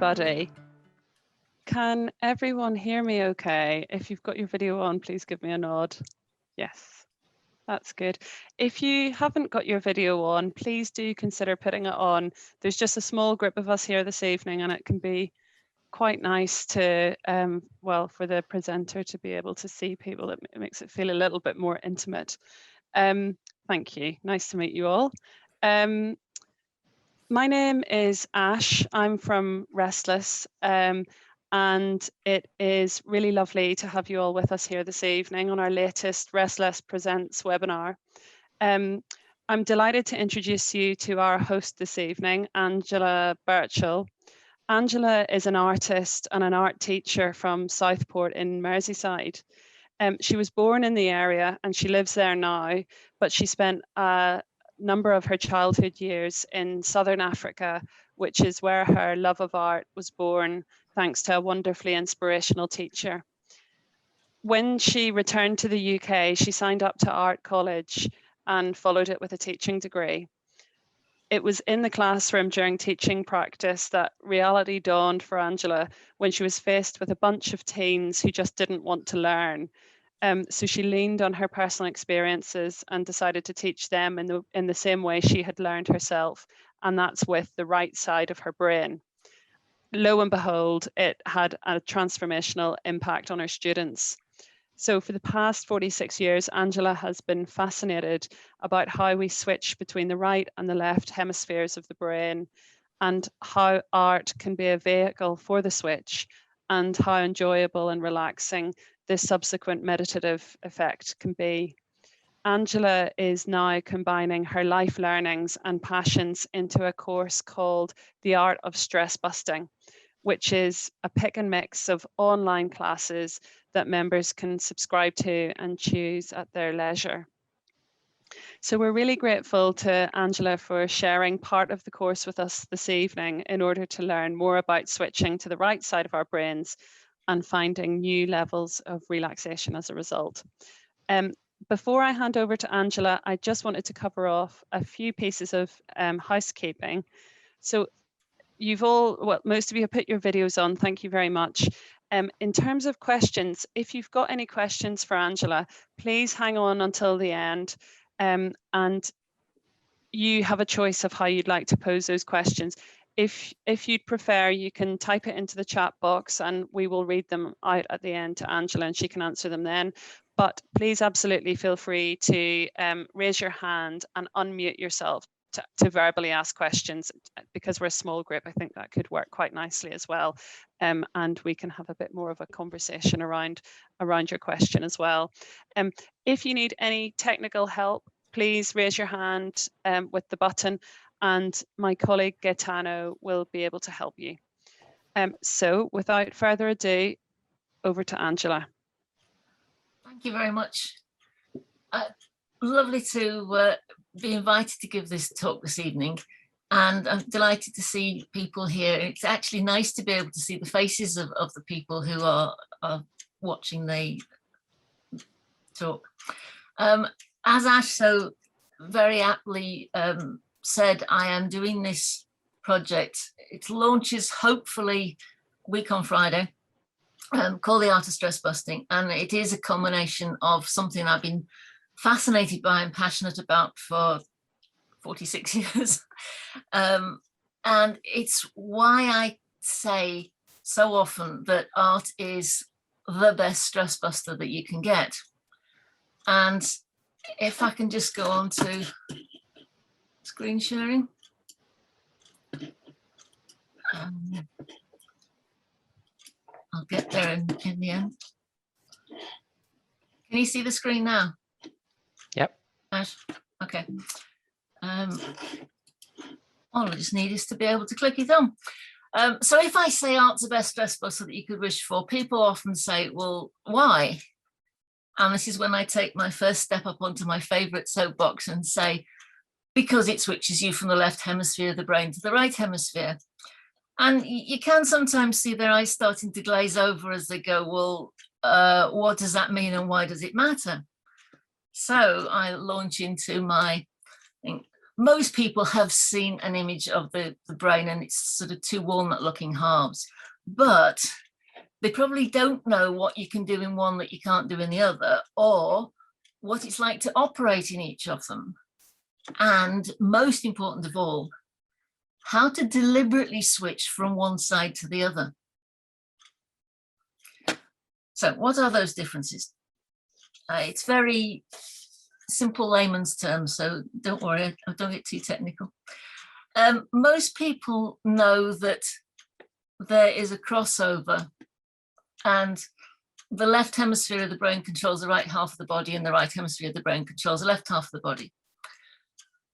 everybody. Can everyone hear me okay? If you've got your video on, please give me a nod. Yes, that's good. If you haven't got your video on, please do consider putting it on. There's just a small group of us here this evening, and it can be quite nice to, well, for the presenter to be able to see people. It makes it feel a little bit more intimate. Thank you. Nice to meet you all. My name is Ash. I'm from Restless, and it is really lovely to have you all with us here this evening on our latest Restless Presents webinar. I'm delighted to introduce you to our host this evening, Angela Birchall. Angela is an artist and an art teacher from Southport in Merseyside. She was born in the area and she lives there now, but she spent a number of her childhood years in Southern Africa, which is where her love of art was born, thanks to a wonderfully inspirational teacher. When she returned to the UK, she signed up to art college and followed it with a teaching degree. It was in the classroom during teaching practice that reality dawned for Angela when she was faced with a bunch of teens who just didn't want to learn. So she leaned on her personal experiences and decided to teach them in the same way she had learned herself, and that's with the right side of her brain. Lo and behold, it had a transformational impact on her students. So for the past 46 years, Angela has been fascinated about how we switch between the right and the left hemispheres of the brain, and how art can be a vehicle for the switch, and how enjoyable and relaxing this subsequent meditative effect can be. Angela is now combining her life learnings and passions into a course called The Art of Stress Busting, which is a pick and mix of online classes that members can subscribe to and choose at their leisure. So we're really grateful to Angela for sharing part of the course with us this evening in order to learn more about switching to the right side of our brains and finding new levels of relaxation as a result. Before I hand over to Angela, I just wanted to cover off a few pieces of housekeeping. So you've all, well, most of you have put your videos on, thank you very much. In terms of questions, if you've got any questions for Angela, please hang on until the end, and you have a choice of how you'd like to pose those questions. If you'd prefer, you can type it into the chat box and we will read them out at the end to Angela and she can answer them then. But please absolutely feel free to raise your hand and unmute yourself to verbally ask questions. Because we're a small group, I think that could work quite nicely as well. And we can have a bit more of a conversation around your question as well. If you need any technical help, please raise your hand with the button, and my colleague Gaetano will be able to help you. So without further ado, over to Angela. Thank you very much. Lovely to be invited to give this talk this evening, and I'm delighted to see people here. It's actually nice to be able to see the faces of the people who are watching the talk. As Ash so very aptly said, I am doing this project. It launches hopefully week on Friday, called The Art of Stress Busting, and it is a combination of something I've been fascinated by and passionate about for 46 years. And it's why I say so often that art is the best stress buster that you can get. And if I can just go on to screen sharing. I'll get there in the end. Can you see the screen now? Yep. Ash? Okay. All I just need is to be able to click it on. So if I say art's the best stress buster that you could wish for, people often say, well, why? And this is when I take my first step up onto my favorite soapbox and say, because it switches you from the left hemisphere of the brain to the right hemisphere. And you can sometimes see their eyes starting to glaze over as they go, well, what does that mean and why does it matter? So I launch into my most people have seen an image of the brain, and it's sort of two walnut looking halves, but they probably don't know what you can do in one that you can't do in the other, or what it's like to operate in each of them. And most important of all, how to deliberately switch from one side to the other. So what are those differences? It's very simple layman's terms, so don't worry, I don't get too technical. Most people know that there is a crossover, and the left hemisphere of the brain controls the right half of the body, and the right hemisphere of the brain controls the left half of the body.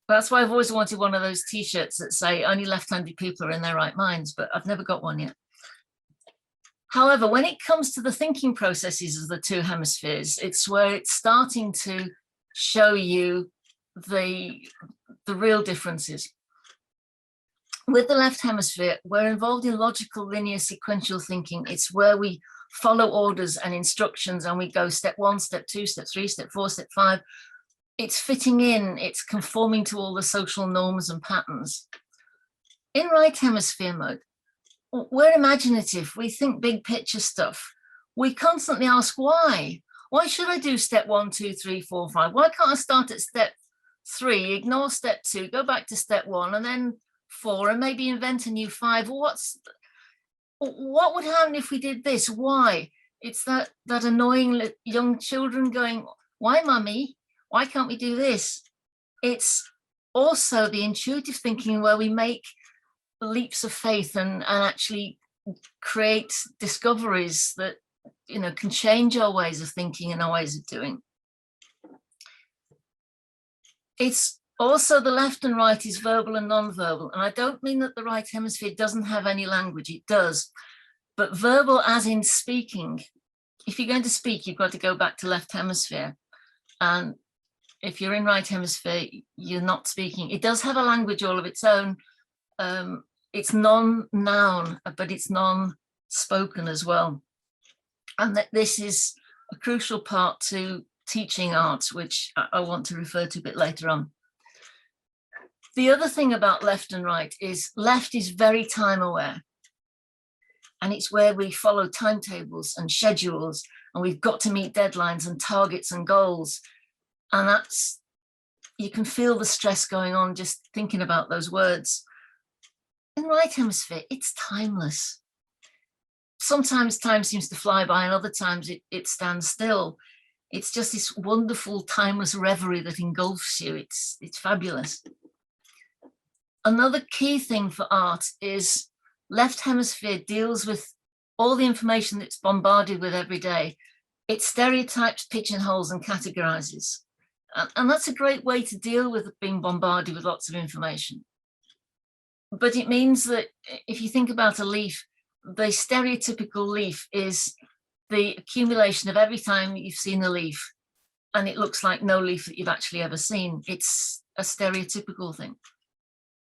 That's why I've always wanted one of those t-shirts that say only left-handed people are in their right minds, but I've never got one yet. However, when it comes to the thinking processes of the two hemispheres, it's where it's starting to show you the real differences. With the left hemisphere, we're involved in logical, linear, sequential thinking. It's where we follow orders and instructions, and we go step 1, step 2, step 3, step 4, step 5. It's fitting in, it's conforming to all the social norms and patterns. In right hemisphere mode, we're imaginative, we think big picture stuff. We constantly ask why. Why should I do step 1, 2, 3, 4, 5? Why can't I start at step 3, ignore step 2, go back to step 1, and then 4, and maybe invent a new 5? What would happen if we did this? Why? It's that annoying young children going, why, mummy? Why can't we do this? It's also the intuitive thinking where we make leaps of faith and actually create discoveries that, you know, can change our ways of thinking and our ways of doing. It's also the left and right is verbal and non-verbal. And I don't mean that the right hemisphere doesn't have any language, it does. But verbal as in speaking. If you're going to speak, you've got to go back to left hemisphere. And if you're in right hemisphere, you're not speaking. It does have a language all of its own. It's non-noun, but it's non-spoken as well. And that this is a crucial part to teaching arts, which I want to refer to a bit later on. The other thing about left and right is left is very time aware. And it's where we follow timetables and schedules, and we've got to meet deadlines and targets and goals. And that's, you can feel the stress going on just thinking about those words. In right hemisphere, it's timeless. Sometimes time seems to fly by, and other times it stands still. It's just this wonderful timeless reverie that engulfs you. It's fabulous. Another key thing for art is left hemisphere deals with all the information that's bombarded with every day. It stereotypes, pigeonholes, and categorizes. And that's a great way to deal with being bombarded with lots of information. But it means that if you think about a leaf, the stereotypical leaf is the accumulation of every time you've seen a leaf, and it looks like no leaf that you've actually ever seen. It's a stereotypical thing.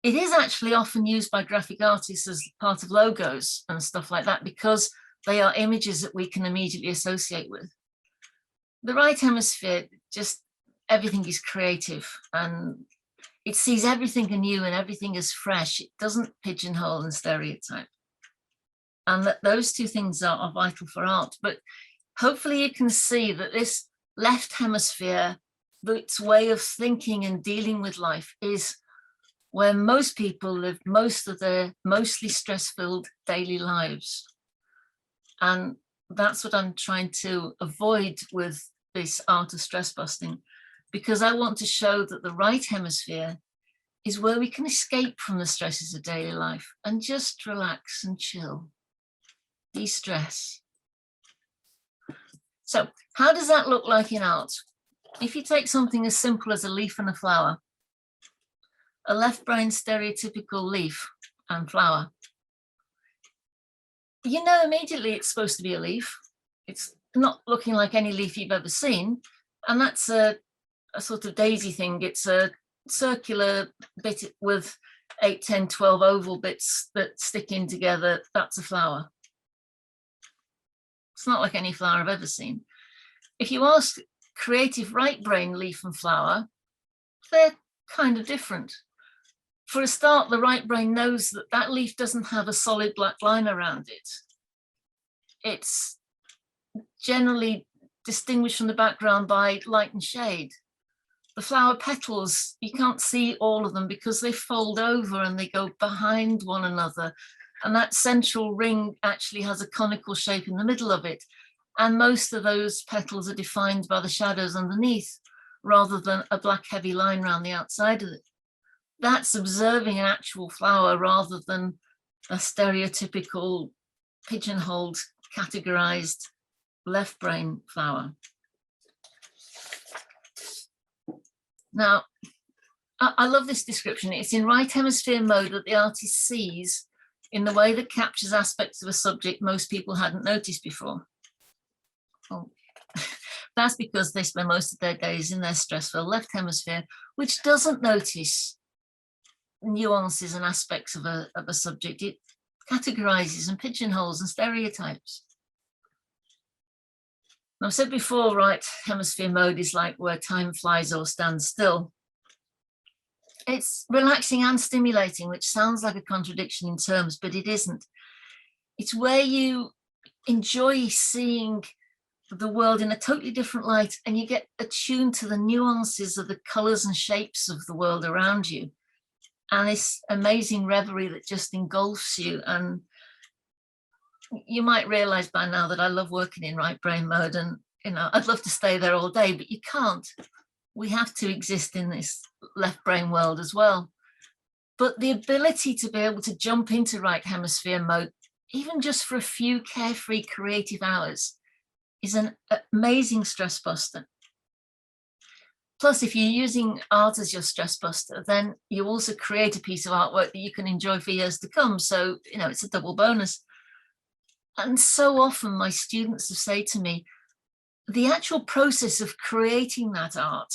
It is actually often used by graphic artists as part of logos and stuff like that, because they are images that we can immediately associate with. The right hemisphere, just everything is creative, and it sees everything anew and everything is fresh. It doesn't pigeonhole and stereotype. And that those two things are vital for art. But hopefully you can see that this left hemisphere, its way of thinking and dealing with life, is where most people live most of their mostly stress-filled daily lives. And that's what I'm trying to avoid with this art of stress busting, because I want to show that the right hemisphere is where we can escape from the stresses of daily life and just relax and chill, de-stress. So how does that look like in art? If you take something as simple as a leaf and a flower, a left brain stereotypical leaf and flower, you know immediately it's supposed to be a leaf. It's not looking like any leaf you've ever seen. And that's a sort of daisy thing. It's a circular bit with 8, 10, 12 oval bits that stick in together. That's a flower. It's not like any flower I've ever seen. If you ask creative right brain leaf and flower, they're kind of different. For a start, the right brain knows that that leaf doesn't have a solid black line around it. It's generally distinguished from the background by light and shade. The flower petals, you can't see all of them because they fold over and they go behind one another. And that central ring actually has a conical shape in the middle of it. And most of those petals are defined by the shadows underneath, rather than a black heavy line around the outside of it. That's observing an actual flower rather than a stereotypical pigeonholed, categorized left brain flower. Now, I love this description. It's in right hemisphere mode that the artist sees in the way that captures aspects of a subject most people hadn't noticed before. Oh. That's because they spend most of their days in their stressful left hemisphere, which doesn't notice nuances and aspects of a subject. It categorizes and pigeonholes and stereotypes. I've said before, right hemisphere mode is like where time flies or stands still. It's relaxing and stimulating, which sounds like a contradiction in terms, but it isn't. It's where you enjoy seeing the world in a totally different light, and you get attuned to the nuances of the colors and shapes of the world around you. And this amazing reverie that just engulfs you. And you might realize by now that I love working in right brain mode, and I'd love to stay there all day, but you can't. We have to exist in this left brain world as well. But the ability to be able to jump into right hemisphere mode, even just for a few carefree creative hours, is an amazing stress buster. Plus, if you're using art as your stress buster, then you also create a piece of artwork that you can enjoy for years to come. So, it's a double bonus. And so often my students have said to me, the actual process of creating that art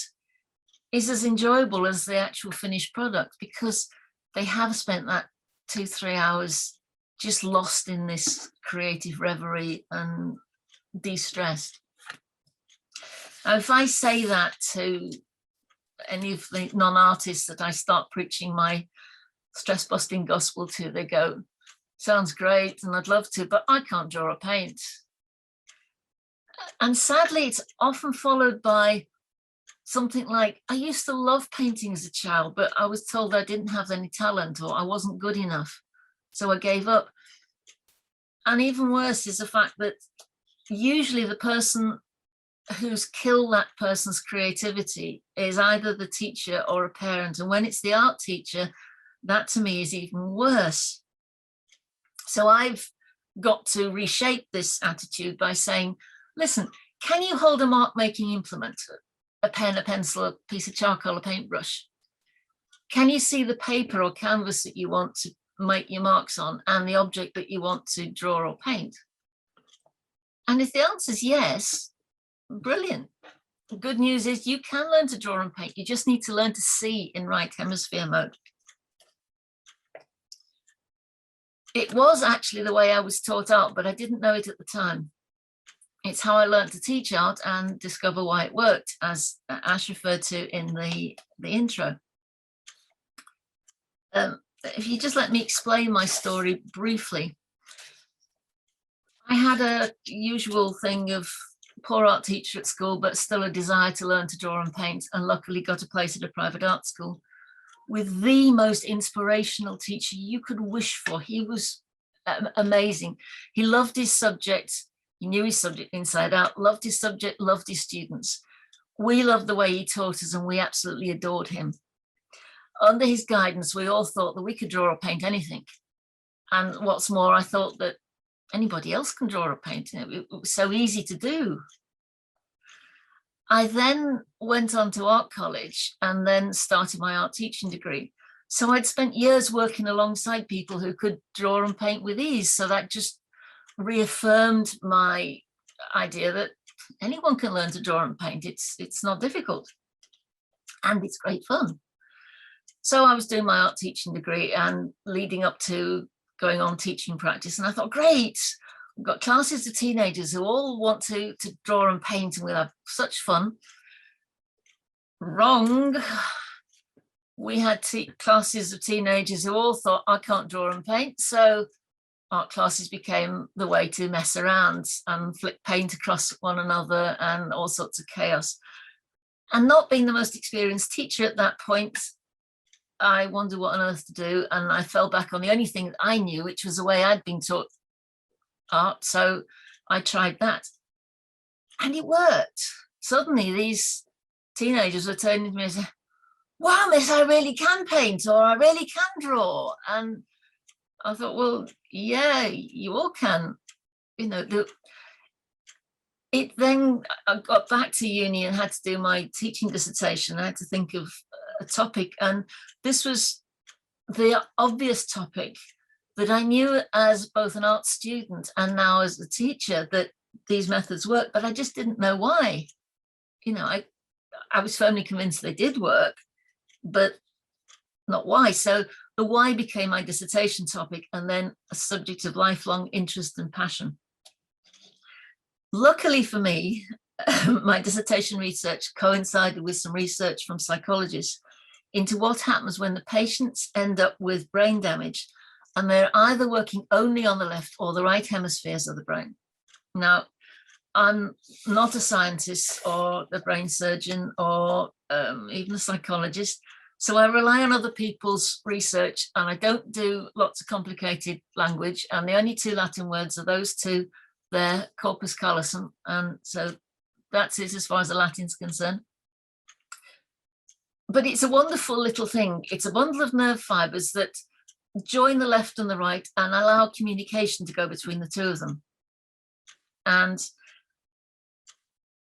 is as enjoyable as the actual finished product, because they have spent that 2-3 hours just lost in this creative reverie and de-stressed. Now, if I say that to any of the non-artists that I start preaching my stress-busting gospel to, they go, sounds great, and I'd love to, but I can't draw or paint. And sadly, it's often followed by something like, I used to love painting as a child, but I was told I didn't have any talent or I wasn't good enough, so I gave up. And even worse is the fact that usually the person who's killed that person's creativity is either the teacher or a parent. And when it's the art teacher, that to me is even worse. So I've got to reshape this attitude by saying, listen, can you hold a mark making implement, a pen, a pencil, a piece of charcoal, a paintbrush? Can you see the paper or canvas that you want to make your marks on and the object that you want to draw or paint? And if the answer is yes, brilliant. The good news is you can learn to draw and paint. You just need to learn to see in right hemisphere mode. It was actually the way I was taught art, but I didn't know it at the time. It's how I learned to teach art and discover why it worked, as Ash referred to in the intro. If you just let me explain my story briefly. I had a usual thing of poor art teacher at school, but still a desire to learn to draw and paint, and luckily got a place at a private art school with the most inspirational teacher you could wish for. He was amazing. He loved his subject. He knew his subject inside out, loved his subject, loved his students. We loved the way he taught us, and we absolutely adored him. Under his guidance, we all thought that we could draw or paint anything. And what's more, I thought that anybody else can draw or paint. It was so easy to do. I then went on to art college and then started my art teaching degree. So I'd spent years working alongside people who could draw and paint with ease. So that just reaffirmed my idea that anyone can learn to draw and paint. It's not difficult, and it's great fun. So I was doing my art teaching degree and leading up to going on teaching practice, and I thought, great, I've got classes of teenagers who all want to draw and paint, and we'll have such fun. Wrong. we had classes of teenagers who all thought, I can't draw and paint, so art classes became the way to mess around and flick paint across one another and all sorts of chaos. And not being the most experienced teacher at that point, I wondered what on earth to do, and I fell back on the only thing that I knew, which was the way I'd been taught art. So I tried that, and it worked. Suddenly these teenagers were turning to me and saying, wow, miss, I really can paint, or I really can draw. And I thought, well, yeah, you all can. You know, then I got back to uni and had to do my teaching dissertation. I had to think of a topic, and this was the obvious topic that I knew as both an art student and now as a teacher, that these methods work, but I just didn't know why. You know, I was firmly convinced they did work, but not why. So the why became my dissertation topic, and then a subject of lifelong interest and passion. Luckily for me, my dissertation research coincided with some research from psychologists into what happens when the patients end up with brain damage and they're either working only on the left or the right hemispheres of the brain. Now, I'm not a scientist or a brain surgeon or even a psychologist, so I rely on other people's research, and I don't do lots of complicated language, and the only two Latin words are those two. They're corpus callosum, and so that's it as far as the Latin's concerned. But it's a wonderful little thing. It's a bundle of nerve fibers that join the left and the right and allow communication to go between the two of them. And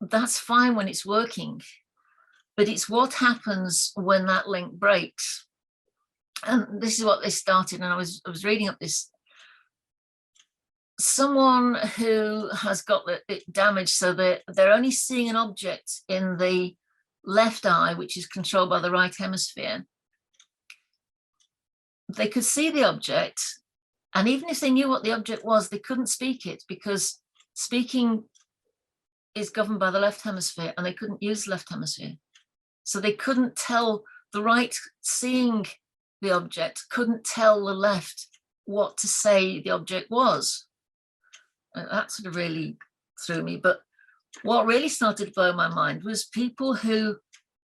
that's fine when it's working, but it's what happens when that link breaks. And this is what they started, and I was reading up this. Someone who has got it damaged so that they're only seeing an object in the left eye, which is controlled by the right hemisphere. They could see the object, and even if they knew what the object was, they couldn't speak it, because speaking is governed by the left hemisphere, and they couldn't use the left hemisphere. So they couldn't tell the right, seeing the object, couldn't tell the left what to say the object was. That sort of really threw me. But what really started to blow my mind was people who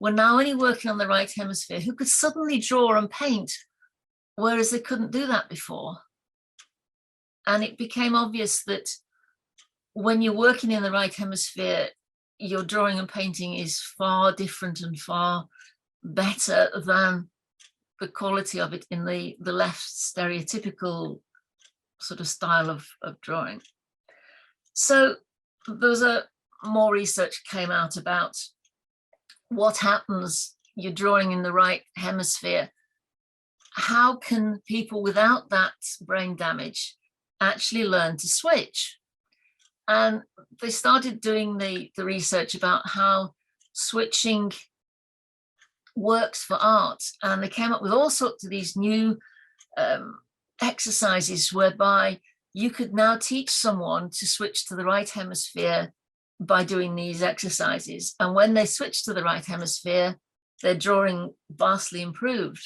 were now only working on the right hemisphere, who could suddenly draw and paint, whereas they couldn't do that before. And it became obvious that when you're working in the right hemisphere, your drawing and painting is far different and far better than the quality of it in the left stereotypical sort of style of drawing. So there's more research came out about what happens, you're drawing in the right hemisphere. How can people without that brain damage actually learn to switch? And they started doing the research about how switching works for art. And they came up with all sorts of these new exercises whereby you could now teach someone to switch to the right hemisphere by doing these exercises. And when they switch to the right hemisphere, their drawing vastly improved.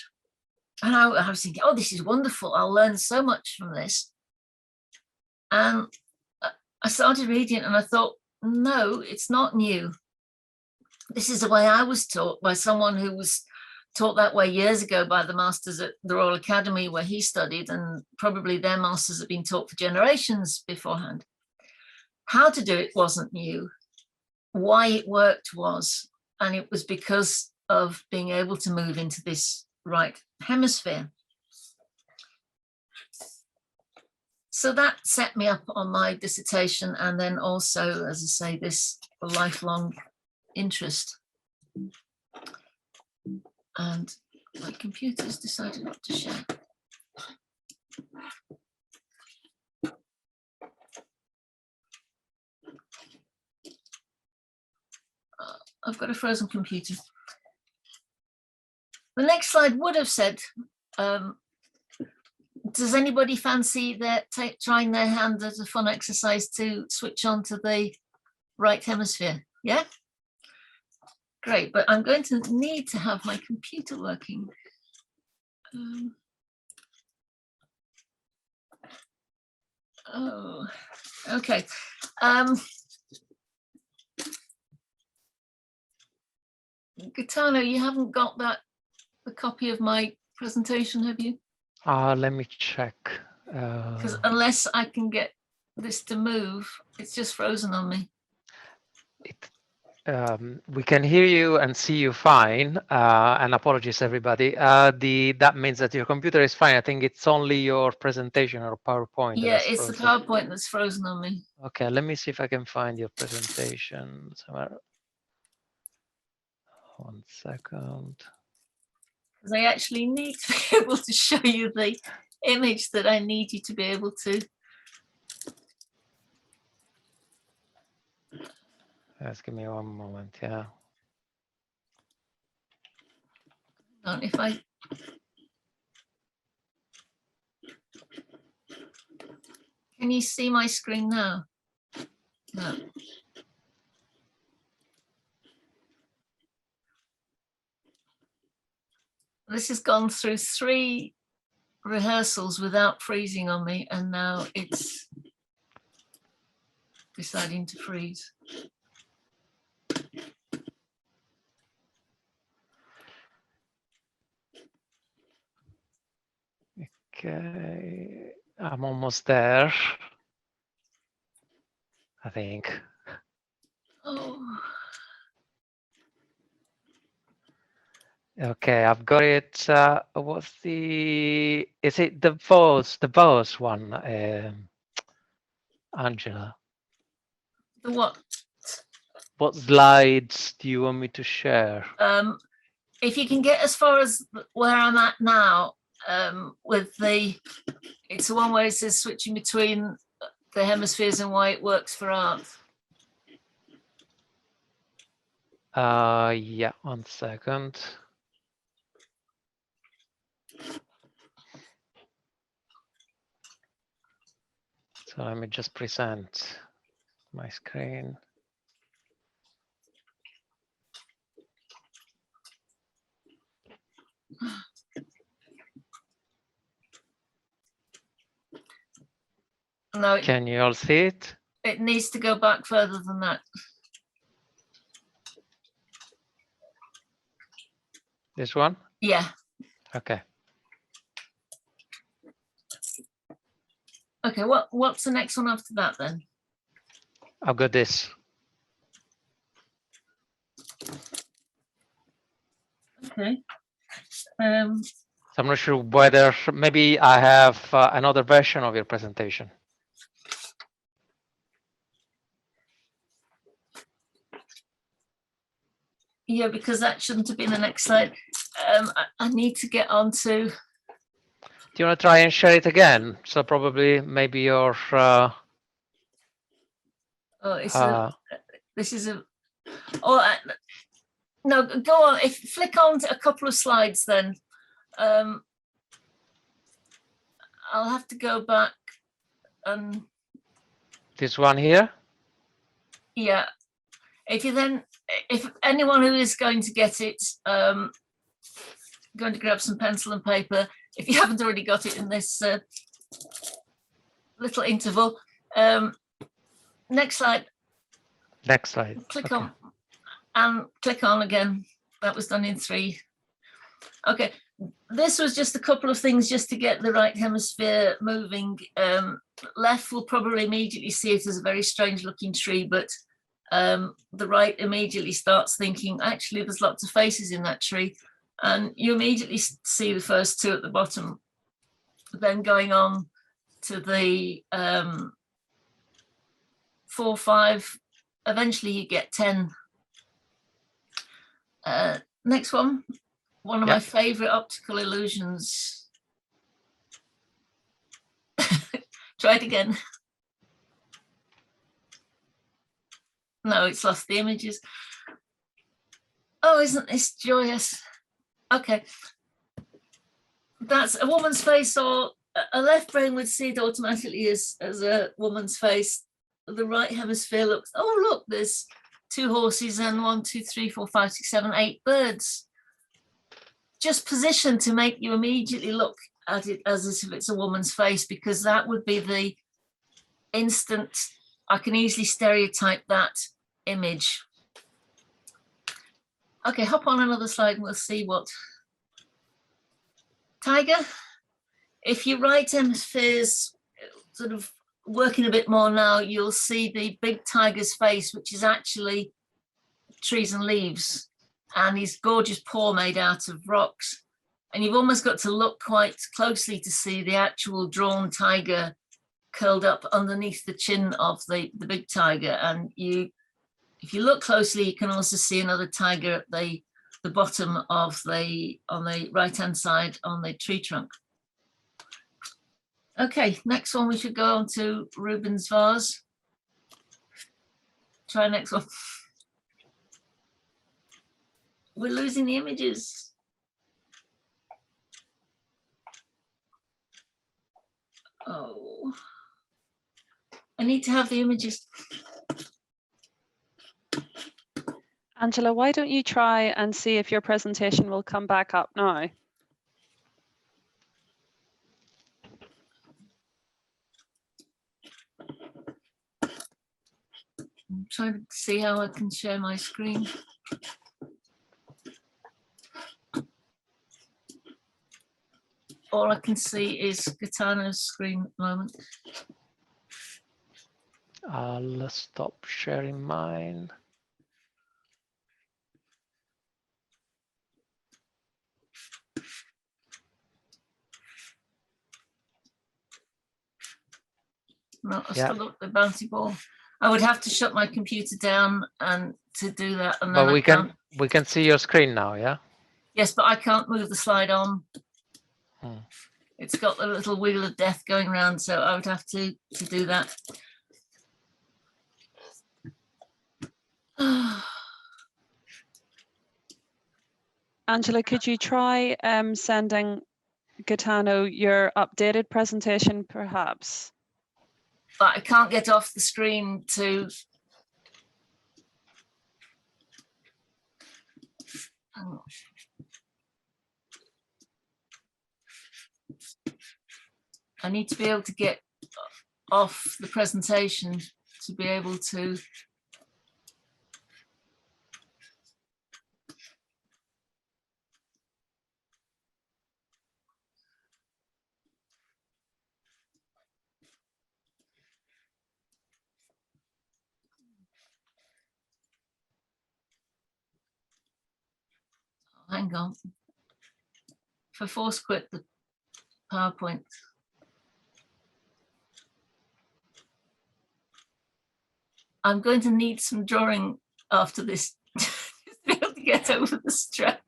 And I was thinking, oh, this is wonderful. I'll learn so much from this. And I started reading it and I thought, no, it's not new. This is the way I was taught by someone who was taught that way years ago by the masters at the Royal Academy where he studied, and probably their masters had been taught for generations beforehand. How to do it wasn't new. Why it worked was, and it was because of being able to move into this right hemisphere. So that set me up on my dissertation, and then also, as I say, this lifelong interest. And my computer's decided not to share. I've got a frozen computer. The next slide would have said, does anybody fancy that trying their hand as a fun exercise to switch on to the right hemisphere? Yeah? Great, but I'm going to need to have my computer working. Oh, okay. Gaetano, you haven't got the copy of my presentation, have you? Let me check. Because unless I can get this to move, it's just frozen on me. We can hear you and see you fine. And apologies, everybody. That means that your computer is fine. I think it's only your presentation or PowerPoint. Yeah, it's the PowerPoint that's frozen on me. Okay, let me see if I can find your presentation somewhere. 1 second. Because I actually need to be able to show you the image that I need you to be able to. Just give me 1 moment, yeah. If I can you see my screen now? No. This has gone through 3 rehearsals without freezing on me, and now it's deciding to freeze. Okay, I'm almost there, I think. Oh. Okay, I've got it. What's the? Is it the boss one, Angela? The what? What slides do you want me to share? If you can get as far as where I'm at now, with it's the one where it says switching between the hemispheres and why it works for art. Yeah, 1 second. So let me just present my screen. No, Can you all see it? It needs to go back further than that. This one? Yeah. Okay. Okay, what's the next one after that then? I've got this. Okay. So I'm not sure whether maybe I have another version of your presentation. Yeah, because that shouldn't have been the next slide. I need to get on to. Do you want to try and share it again? So probably maybe your. This is a. Oh no, go on. If flick on to a couple of slides, then I'll have to go back. This one here. Yeah. If anyone who is going to get it, going to grab some pencil and paper. If you haven't already got it in this little interval. Next slide. Next slide. Click on and click on again. That was done in 3. Okay, this was just a couple of things just to get the right hemisphere moving. Left will probably immediately see it as a very strange looking tree, but the right immediately starts thinking, actually, there's lots of faces in that tree. And you immediately see the first 2 at the bottom, then going on to the 4, 5, eventually you get 10. Next one of my favorite optical illusions. Try it again. No, it's lost the images. Oh, isn't this joyous? Okay. That's a woman's face, or a left brain would see it automatically as a woman's face. The right hemisphere looks, oh, look, there's 2 horses, and 1, 2, 3, 4, 5, 6, 7, 8 birds. Just positioned to make you immediately look at it as if it's a woman's face, because that would be the instant. I can easily stereotype that image. Okay, hop on another slide and we'll see what. Tiger, if your right hemisphere's sort of working a bit more now, you'll see the big tiger's face, which is actually trees and leaves, and his gorgeous paw made out of rocks. And you've almost got to look quite closely to see the actual drawn tiger curled up underneath the chin of the big tiger. And if you look closely, you can also see another tiger at the bottom of on the right hand side on the tree trunk. Okay, next one we should go on to Rubens vase. Try next one. We're losing the images. Oh, I need to have the images. Angela, why don't you try and see if your presentation will come back up now? I'm trying to see how I can share my screen. All I can see is Gaetano's screen at the moment. I'll stop sharing mine. No, I still got the bouncy ball. I would have to shut my computer down and to do that, and then But we can see your screen now, yeah? Yes, but I can't move the slide on. Hmm. It's got the little wheel of death going around, so I would have to do that. Angela, could you try sending Gaetano your updated presentation, perhaps? But I can't get off the screen to. Oh. I need to be able to get off the presentation to be able to. Hang on. If I force quit the PowerPoint. I'm going to need some drawing after this to be able to get over the stress.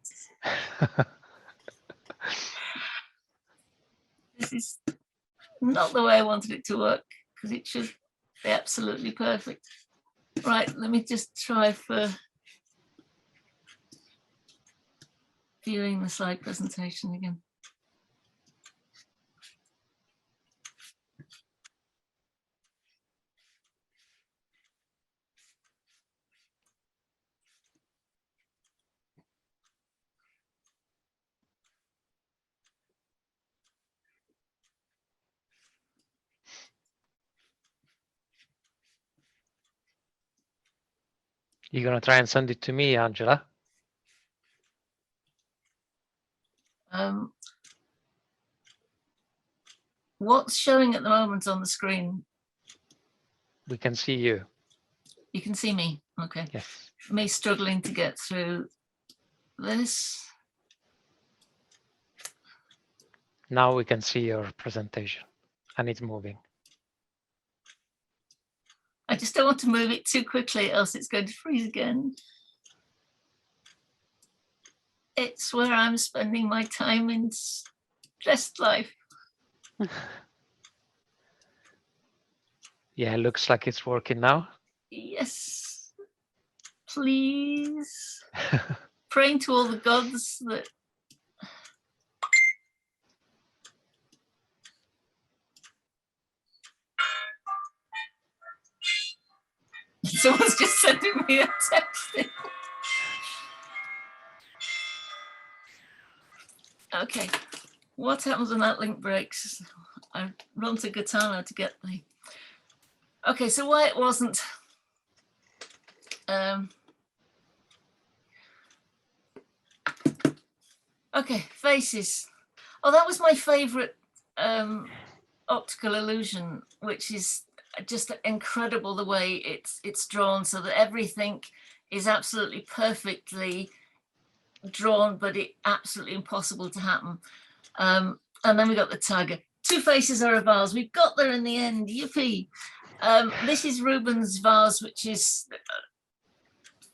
This is not the way I wanted it to work, because it should be absolutely perfect. Right, let me just try for viewing the slide presentation again. You're going to try and send it to me, Angela? What's showing at the moment on the screen? We can see you. You can see me, okay. Yes. Me struggling to get through this. Now we can see your presentation and it's moving. I just don't want to move it too quickly, else it's going to freeze again. It's where I'm spending my time in stressed life. Yeah, it looks like it's working now. Yes, please. Praying to all the gods that. Someone's just sending me a text. Okay, what happens when that link breaks? I run to guitar now to get the... Okay, so why it wasn't... Okay, faces. Oh, that was my favorite optical illusion, which is just incredible the way it's drawn, so that everything is absolutely perfectly drawn, but it absolutely impossible to happen. And then we got the tiger. Two faces are a vase. We've got there in the end. Yippee! This is Rubens' vase, which is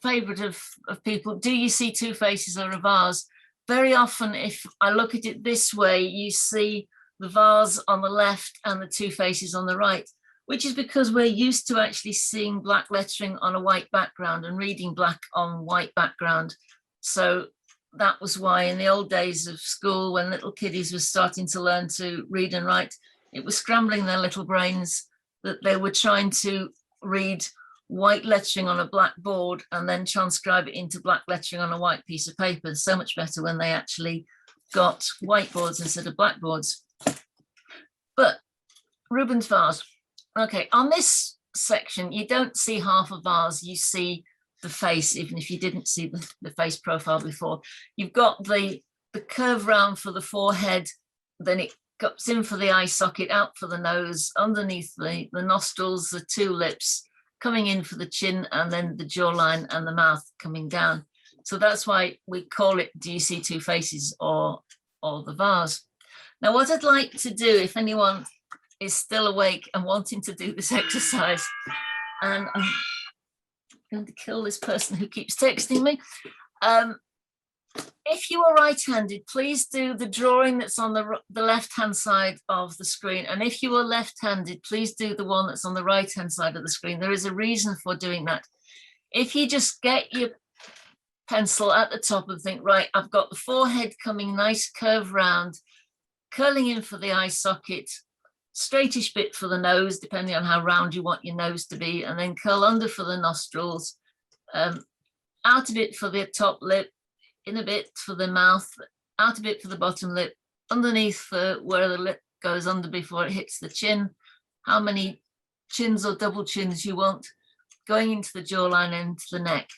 favorite of people. Do you see two faces or a vase? Very often, if I look at it this way, you see the vase on the left and the two faces on the right, which is because we're used to actually seeing black lettering on a white background and reading black on white background. So that was why in the old days of school, when little kiddies were starting to learn to read and write, it was scrambling their little brains that they were trying to read white lettering on a black board and then transcribe it into black lettering on a white piece of paper. So much better when they actually got whiteboards instead of blackboards. But Rubens' vase. Okay, on this section, you don't see half a vase, you see the face, even if you didn't see the face profile before. You've got the curve round for the forehead, then it goes in for the eye socket, out for the nose, underneath the nostrils, the two lips, coming in for the chin, and then the jawline and the mouth coming down. So that's why we call it, do you see two faces, or the vase. Now, what I'd like to do, if anyone is still awake and wanting to do this exercise, and I'm going to kill this person who keeps texting me. If you are right-handed, please do the drawing that's on the left-hand side of the screen. And if you are left-handed, please do the one that's on the right-hand side of the screen. There is a reason for doing that. If you just get your pencil at the top and think, right, I've got the forehead coming nice curve round, curling in for the eye socket, straightish bit for the nose, depending on how round you want your nose to be, and then curl under for the nostrils, out a bit for the top lip, in a bit for the mouth, out a bit for the bottom lip, underneath for where the lip goes under before it hits the chin, how many chins or double chins you want, going into the jawline and into the neck.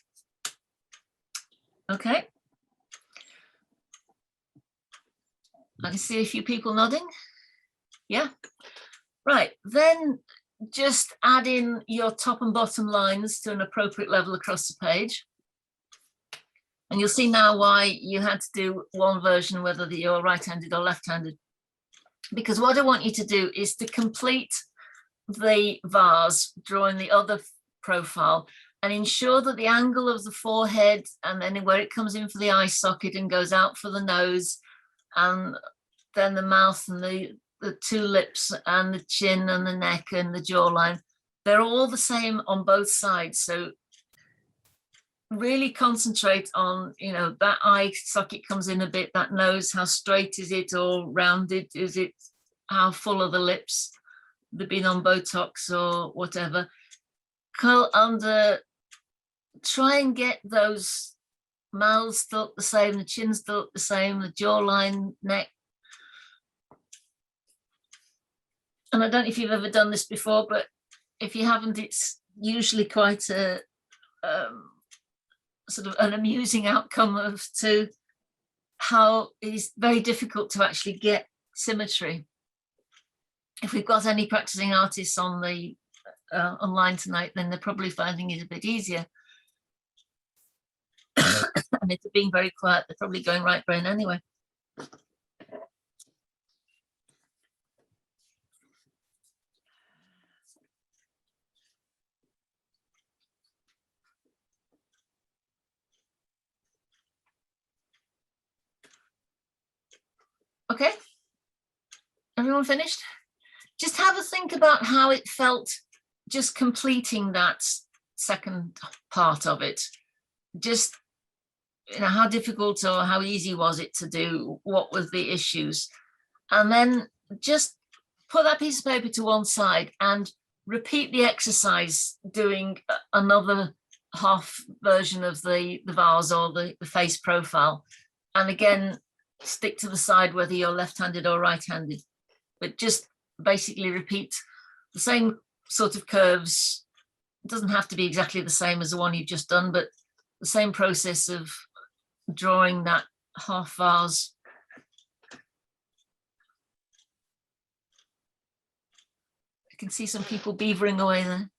Okay. I can see a few people nodding. Yeah. Right, then just add in your top and bottom lines to an appropriate level across the page. And you'll see now why you had to do one version, whether you're right-handed or left-handed. Because what I want you to do is to complete the vase, drawing the other profile, and ensure that the angle of the forehead, and then where it comes in for the eye socket and goes out for the nose, and then the mouth and the two lips and the chin and the neck and the jawline, they're all the same on both sides. So really concentrate on, you know, that eye socket comes in a bit, that nose, how straight is it or rounded is it, how full are the lips, they've been on Botox or whatever. Curl under, try and get those mouths still look the same, the chin still look the same, the jawline, neck. And I don't know if you've ever done this before, but if you haven't, it's usually quite a sort of an amusing outcome of to how it is very difficult to actually get symmetry. If we've got any practicing artists on the online tonight, then they're probably finding it a bit easier. And if they're being very quiet, they're probably going right brain anyway. Okay, everyone finished? Just have a think about how it felt just completing that second part of it. Just, you know, how difficult or how easy was it to do? What were the issues? And then just put that piece of paper to one side and repeat the exercise doing another half version of the vase or the face profile. And again, stick to the side whether you're left-handed or right-handed, but just basically repeat the same sort of curves. It doesn't have to be exactly the same as the one you've just done, but the same process of drawing that half vase. I can see some people beavering away there.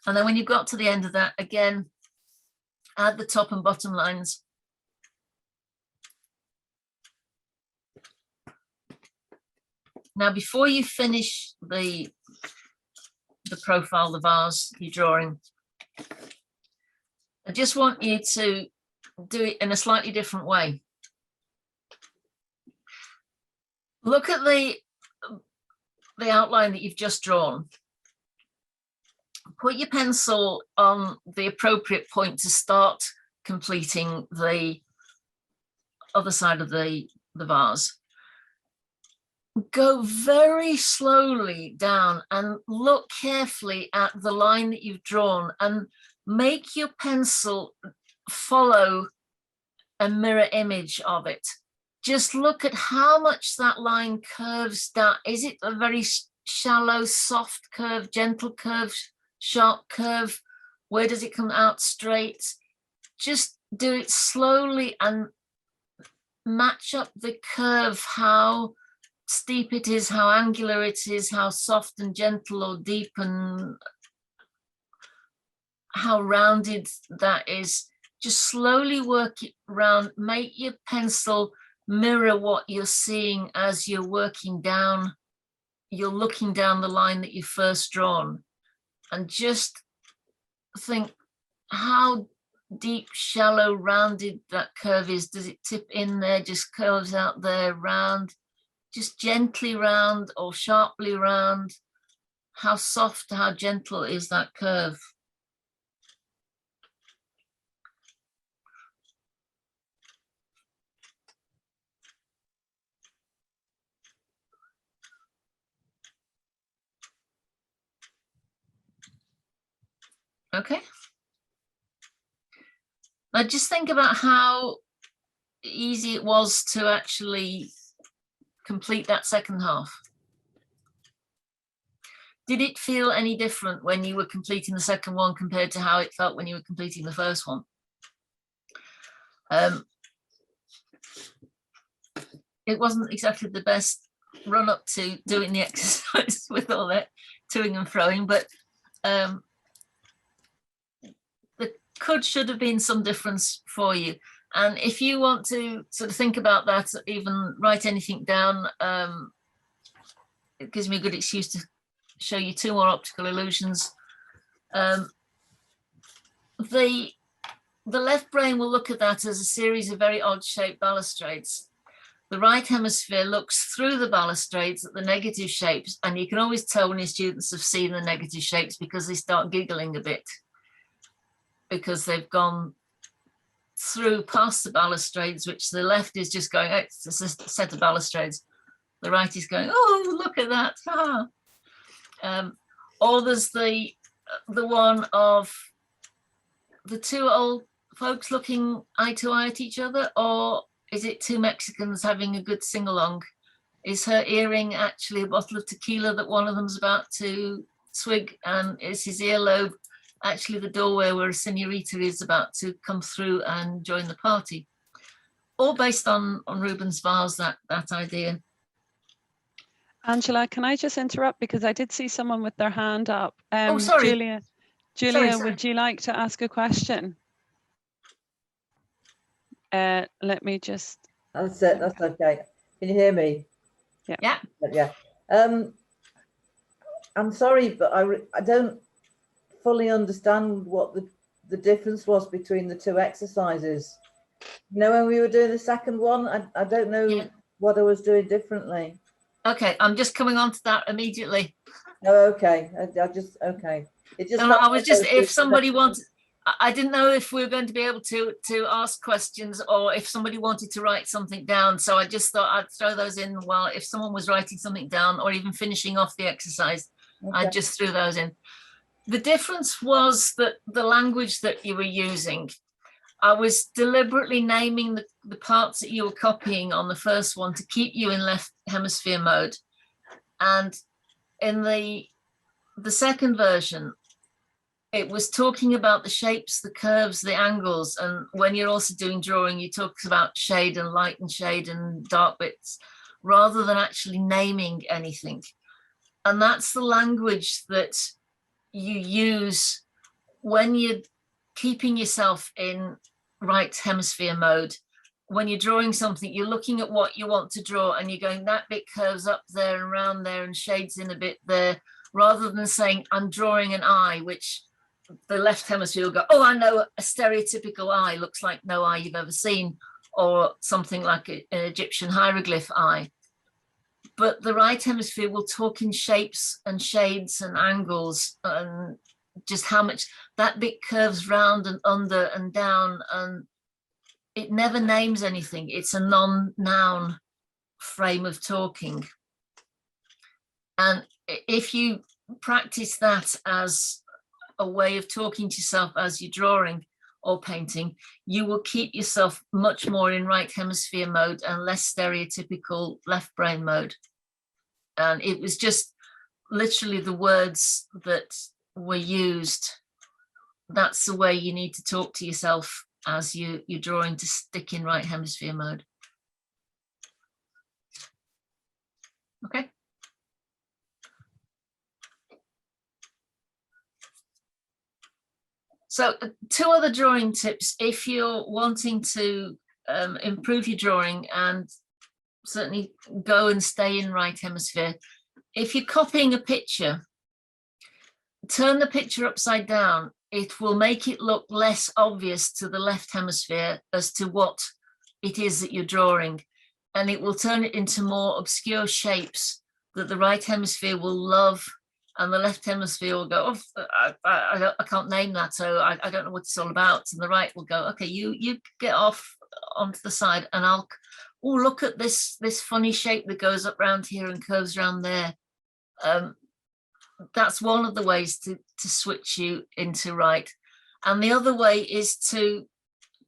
And then when you've got to the end of that, again, add the top and bottom lines. Now, before you finish the profile, the vase you're drawing, I just want you to do it in a slightly different way. Look at the outline that you've just drawn. Put your pencil on the appropriate point to start completing the other side of the vase. Go very slowly down and look carefully at the line that you've drawn and make your pencil follow a mirror image of it. Just look at how much that line curves down. Is it a very shallow, soft curve, gentle curve, sharp curve? Where does it come out straight? Just do it slowly and match up the curve, how steep it is, how angular it is, how soft and gentle or deep, and how rounded that is. Just slowly work it round. Make your pencil mirror what you're seeing as you're working down. You're looking down the line that you first drawn, and just think how deep, shallow, rounded that curve is. Does it tip in there, just curves out there, round, just gently round or sharply round? How soft, how gentle is that curve? Okay. Now just think about how easy it was to actually complete that second half. Did it feel any different when you were completing the second one compared to how it felt when you were completing the first one? It wasn't exactly the best run up to doing the exercise with all that toing and froing, but there should have been some difference for you. And if you want to sort of think about that, even write anything down, it gives me a good excuse to show you two more optical illusions. The left brain will look at that as a series of very odd shaped balustrades. The right hemisphere looks through the balustrades at the negative shapes, and you can always tell when your students have seen the negative shapes because they start giggling a bit, because they've gone through past the balustrades, which the left is just going, oh, it's a set of balustrades. The right is going, oh, look at that. Ah. Or there's the one of the two old folks looking eye to eye at each other, or is it two Mexicans having a good sing-along? Is her earring actually a bottle of tequila that one of them's about to swig, and is his earlobe actually the doorway where a senorita is about to come through and join the party? All based on Rubens' vase, that idea. Angela, can I just interrupt, because I did see someone with their hand up. Oh, sorry. Julia, Sorry. would you like to ask a question? Let me just. That's it. That's okay. Can you hear me? Yeah. Yeah. I'm sorry, but I don't fully understand what the difference was between the two exercises. You know, when we were doing the second one, I don't know what I was doing differently. Okay, I'm just coming on to that immediately. Oh, okay. I just okay. It just. No, I was just, if somebody wanted, I didn't know if we were going to be able to ask questions or if somebody wanted to write something down. So I just thought I'd throw those in while if someone was writing something down or even finishing off the exercise, Okay. I just threw those in. The difference was that the language that you were using, I was deliberately naming the parts that you were copying on the first one to keep you in left hemisphere mode. And in the second version, it was talking about the shapes, the curves, the angles. And when you're also doing drawing, you talk about shade and light and shade and dark bits, rather than actually naming anything. And that's the language that you use when you're keeping yourself in right hemisphere mode. When you're drawing something, you're looking at what you want to draw and you're going, that bit curves up there and around there and shades in a bit there, rather than saying, I'm drawing an eye, which the left hemisphere will go, oh, I know a stereotypical eye looks like no eye you've ever seen, or something like an Egyptian hieroglyph eye. But the right hemisphere will talk in shapes and shades and angles and just how much that bit curves round and under and down, and it never names anything. It's a non-noun frame of talking. And if you practice that as a way of talking to yourself as you're drawing or painting, you will keep yourself much more in right hemisphere mode and less stereotypical left brain mode. And it was just literally the words that were used. That's the way you need to talk to yourself as you're drawing, to stick in right hemisphere mode. Okay. So 2 other drawing tips if you're wanting to improve your drawing and certainly go and stay in right hemisphere. If you're copying a picture, turn the picture upside down. It will make it look less obvious to the left hemisphere as to what it is that you're drawing, and it will turn it into more obscure shapes that the right hemisphere will love, and the left hemisphere will go, oh, I can't name that, so I don't know what it's all about. And the right will go, okay, you get off onto the side, and I'll, oh, look at this funny shape that goes up round here and curves around there. That's one of the ways to switch you into right. And the other way is to,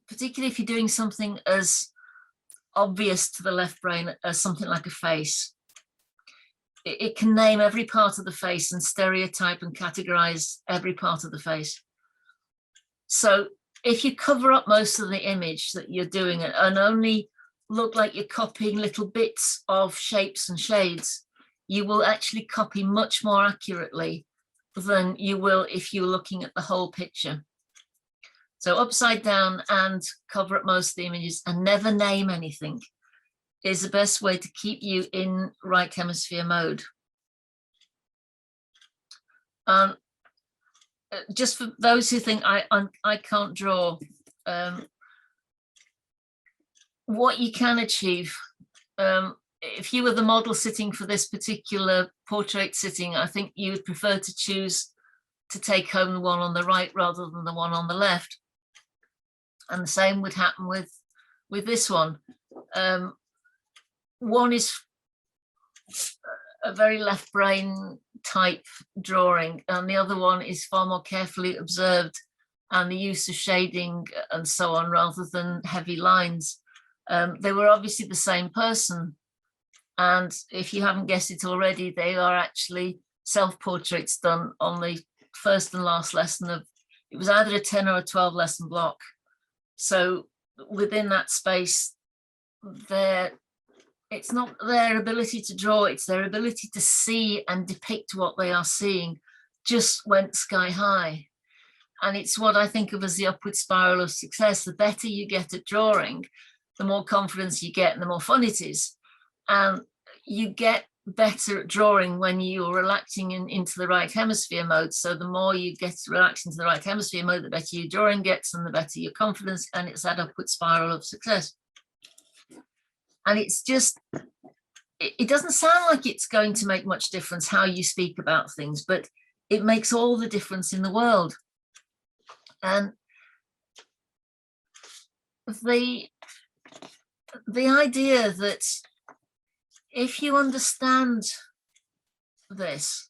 particularly if you're doing something as obvious to the left brain as something like a face, it can name every part of the face and stereotype and categorize every part of the face. So if you cover up most of the image that you're doing and only look like you're copying little bits of shapes and shades, you will actually copy much more accurately than you will if you're looking at the whole picture. So upside down and cover up most of the images and never name anything is the best way to keep you in right hemisphere mode. Just for those who think I can't draw, what you can achieve, if you were the model sitting for this particular portrait sitting, I think you would prefer to choose to take home the one on the right rather than the one on the left. And the same would happen with this one. One is a very left brain type drawing, and the other one is far more carefully observed and the use of shading and so on rather than heavy lines. They were obviously the same person, and if you haven't guessed it already, they are actually self-portraits done on the first and last lesson of, it was either a 10 or a 12 lesson block. So within that space, it's not their ability to draw, it's their ability to see and depict what they are seeing just went sky high. And it's what I think of as the upward spiral of success. The better you get at drawing, the more confidence you get and the more fun it is. And you get better at drawing when you're relaxing into the right hemisphere mode. So the more you get relaxed into the right hemisphere mode, the better your drawing gets and the better your confidence, and it's that upward spiral of success. And it's just, it doesn't sound like it's going to make much difference how you speak about things, but it makes all the difference in the world. And the idea that if you understand this,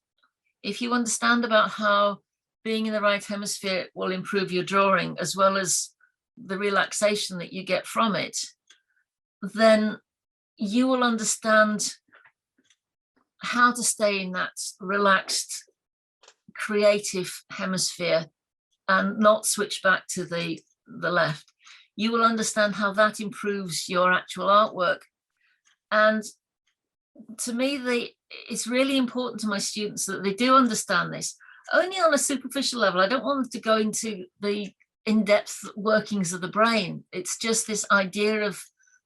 if you understand about how being in the right hemisphere will improve your drawing, as well as the relaxation that you get from it, then you will understand how to stay in that relaxed, creative hemisphere and not switch back to the left. You will understand how that improves your actual artwork. And to me, it's really important to my students that they do understand this, only on a superficial level. I don't want them to go into the in-depth workings of the brain. It's just this idea of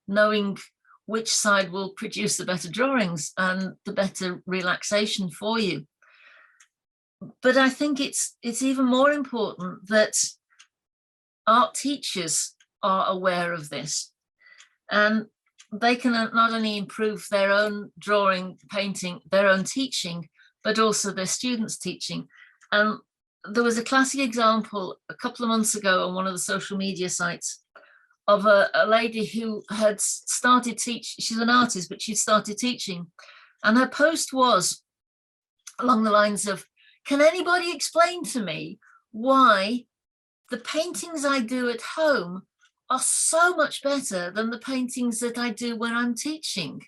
knowing which side will produce the better drawings and the better relaxation for you. But I think it's even more important that art teachers are aware of this, and they can not only improve their own drawing, painting, their own teaching, but also their students' teaching. And there was a classic example a couple of months ago on one of the social media sites of a lady who had started teaching. She's an artist, but she started teaching. And her post was along the lines of, can anybody explain to me why the paintings I do at home are so much better than the paintings that I do when I'm teaching?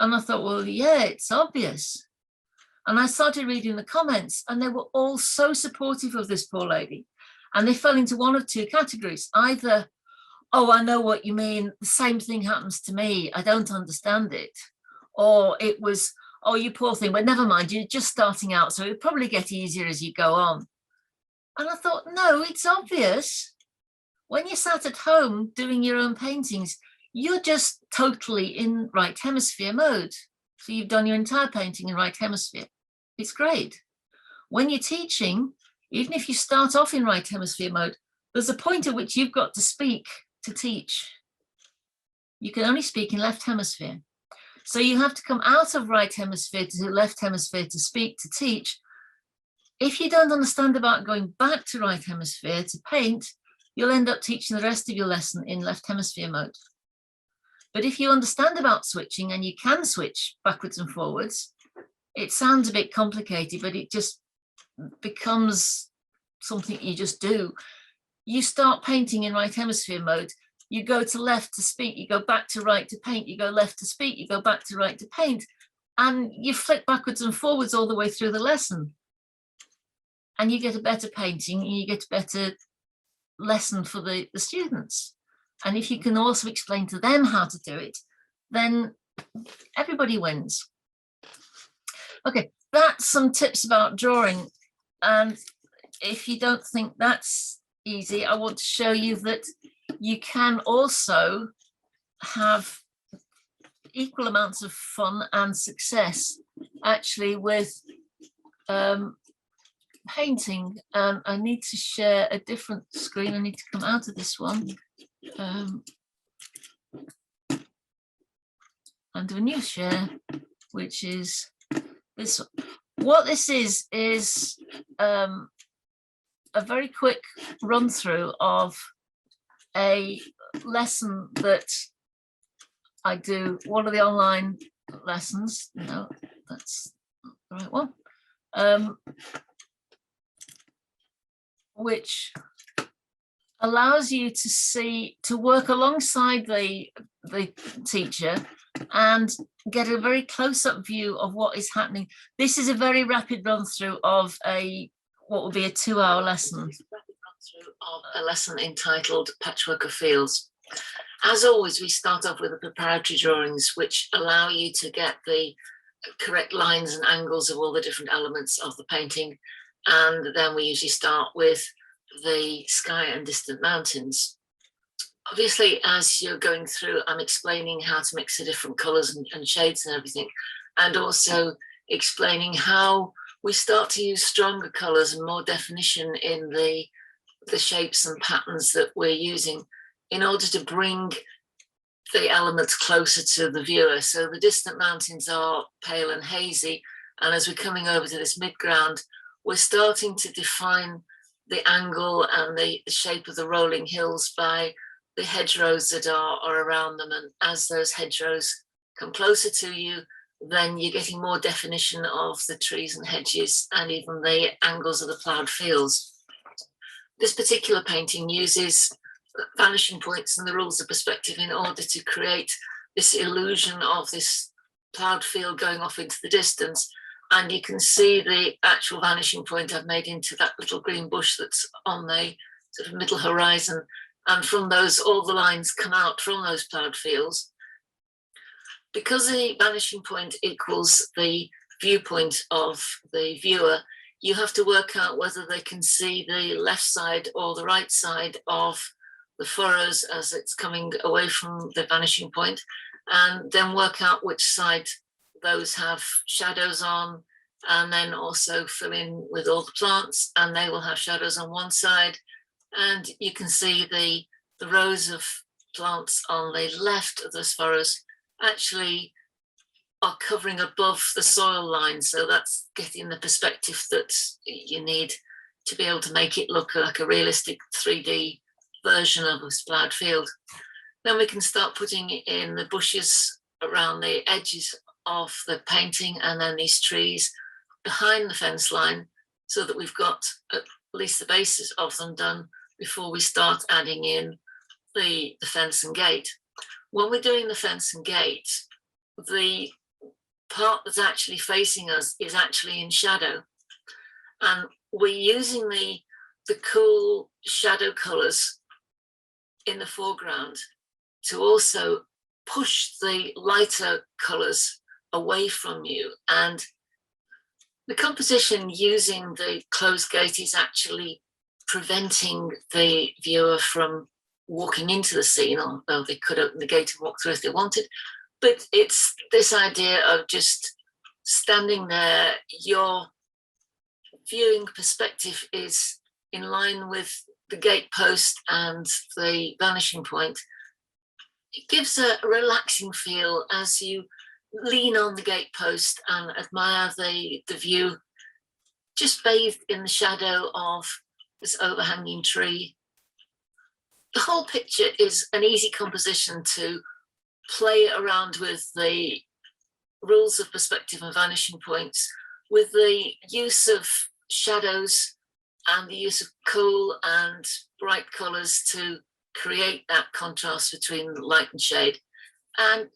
And I thought, well, yeah, it's obvious. And I started reading the comments, and they were all so supportive of this poor lady. And they fell into one of two categories. Either, oh, I know what you mean, the same thing happens to me, I don't understand it. Or it was, oh, you poor thing, but never mind, you're just starting out, so it'll probably get easier as you go on. And I thought, no, it's obvious. When you're sat at home doing your own paintings, you're just totally in right hemisphere mode. So you've done your entire painting in right hemisphere. It's great. When you're teaching, even if you start off in right hemisphere mode, there's a point at which you've got to speak to teach. You can only speak in left hemisphere. So you have to come out of right hemisphere to left hemisphere to speak, to teach. If you don't understand about going back to right hemisphere to paint, you'll end up teaching the rest of your lesson in left hemisphere mode. But if you understand about switching, and you can switch backwards and forwards, it sounds a bit complicated, but it just becomes something you just do. You start painting in right hemisphere mode, you go to left to speak, you go back to right to paint, you go left to speak, you go back to right to paint, and you flick backwards and forwards all the way through the lesson. And you get a better painting, and you get a better lesson for the students. And if you can also explain to them how to do it, then everybody wins. Okay, that's some tips about drawing. And if you don't think that's easy, I want to show you that you can also have equal amounts of fun and success actually with painting. I need to share a different screen. I need to come out of this one and do a new share, which is this one. What this is a very quick run through of a lesson that I do, one of the online lessons. No, that's the right one. Which allows you to see, to work alongside the teacher and get a very close-up view of what is happening. This is a very rapid run through of what will be a 2-hour lesson. Rapid run through of a lesson entitled Patchwork of Fields. As always, we start off with the preparatory drawings, which allow you to get the correct lines and angles of all the different elements of the painting. And then we usually start with the sky and distant mountains. Obviously, as you're going through, I'm explaining how to mix the different colours and shades and everything, and also explaining how we start to use stronger colours and more definition in the shapes and patterns that we're using in order to bring the elements closer to the viewer. So the distant mountains are pale and hazy, and as we're coming over to this midground, we're starting to define the angle and the shape of the rolling hills by the hedgerows that are around them. And as those hedgerows come closer to you, then you're getting more definition of the trees and hedges and even the angles of the ploughed fields. This particular painting uses vanishing points and the rules of perspective in order to create this illusion of this ploughed field going off into the distance. And you can see the actual vanishing point I've made into that little green bush that's on the sort of middle horizon. And from those, all the lines come out from those ploughed fields. Because the vanishing point equals the viewpoint of the viewer, you have to work out whether they can see the left side or the right side of the furrows as it's coming away from the vanishing point, and then work out which side those have shadows on, and then also fill in with all the plants, and they will have shadows on one side. And you can see the rows of plants on the left of those furrows actually are covering above the soil line. So that's getting the perspective that you need to be able to make it look like a realistic 3D version of a ploughed field. Then we can start putting in the bushes around the edges of the painting, and then these trees behind the fence line, so that we've got at least the basis of them done before we start adding in the fence and gate. When we're doing the fence and gate, the part that's actually facing us is actually in shadow, and we're using the cool shadow colours in the foreground to also push the lighter colours away from you. And the composition using the closed gate is actually preventing the viewer from walking into the scene, although they could open the gate and walk through if they wanted. But it's this idea of just standing there, your viewing perspective is in line with the gate post and the vanishing point. It gives a relaxing feel as you lean on the gate post and admire the view, just bathed in the shadow of this overhanging tree. The whole picture is an easy composition to play around with the rules of perspective and vanishing points, with the use of shadows and the use of cool and bright colours to create that contrast between light and shade. And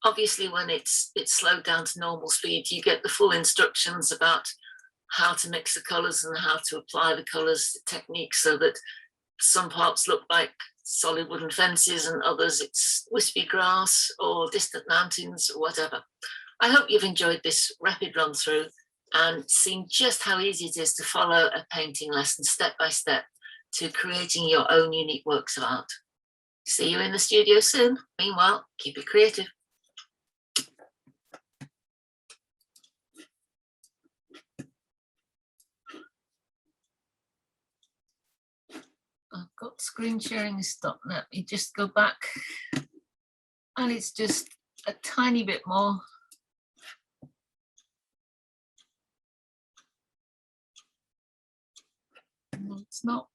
obviously when it's slowed down to normal speed, you get the full instructions about how to mix the colours and how to apply the colours techniques, so that some parts look like solid wooden fences and others it's wispy grass or distant mountains or whatever. I hope you've enjoyed this rapid run through and seen just how easy it is to follow a painting lesson step by step to creating your own unique works of art. See you in the studio soon. Meanwhile, keep it creative. I've got screen sharing stopped now. You just go back and it's just a tiny bit more. No, it's not.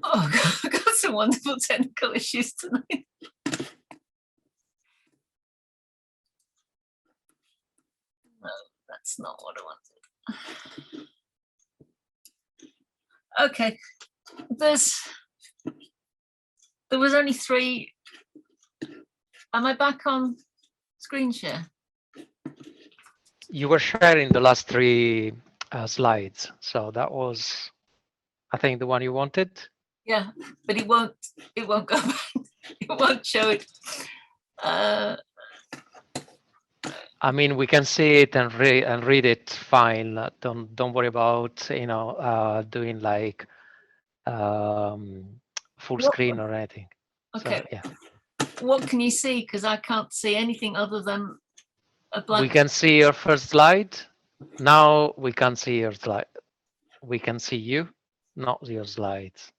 Oh, God, I've got some wonderful technical issues tonight. No, that's not what I wanted. Okay, there was only 3. Am I back on screen share? You were sharing the last 3 slides, so that was, I think, the one you wanted. Yeah, but it won't go back. It won't show it. I mean, we can see it and read it fine. Don't worry about doing like full screen or anything. Okay. So, yeah. What can you see? Because I can't see anything other than a blank. We can see your first slide. Now we can see your slide. We can see you, not your slides.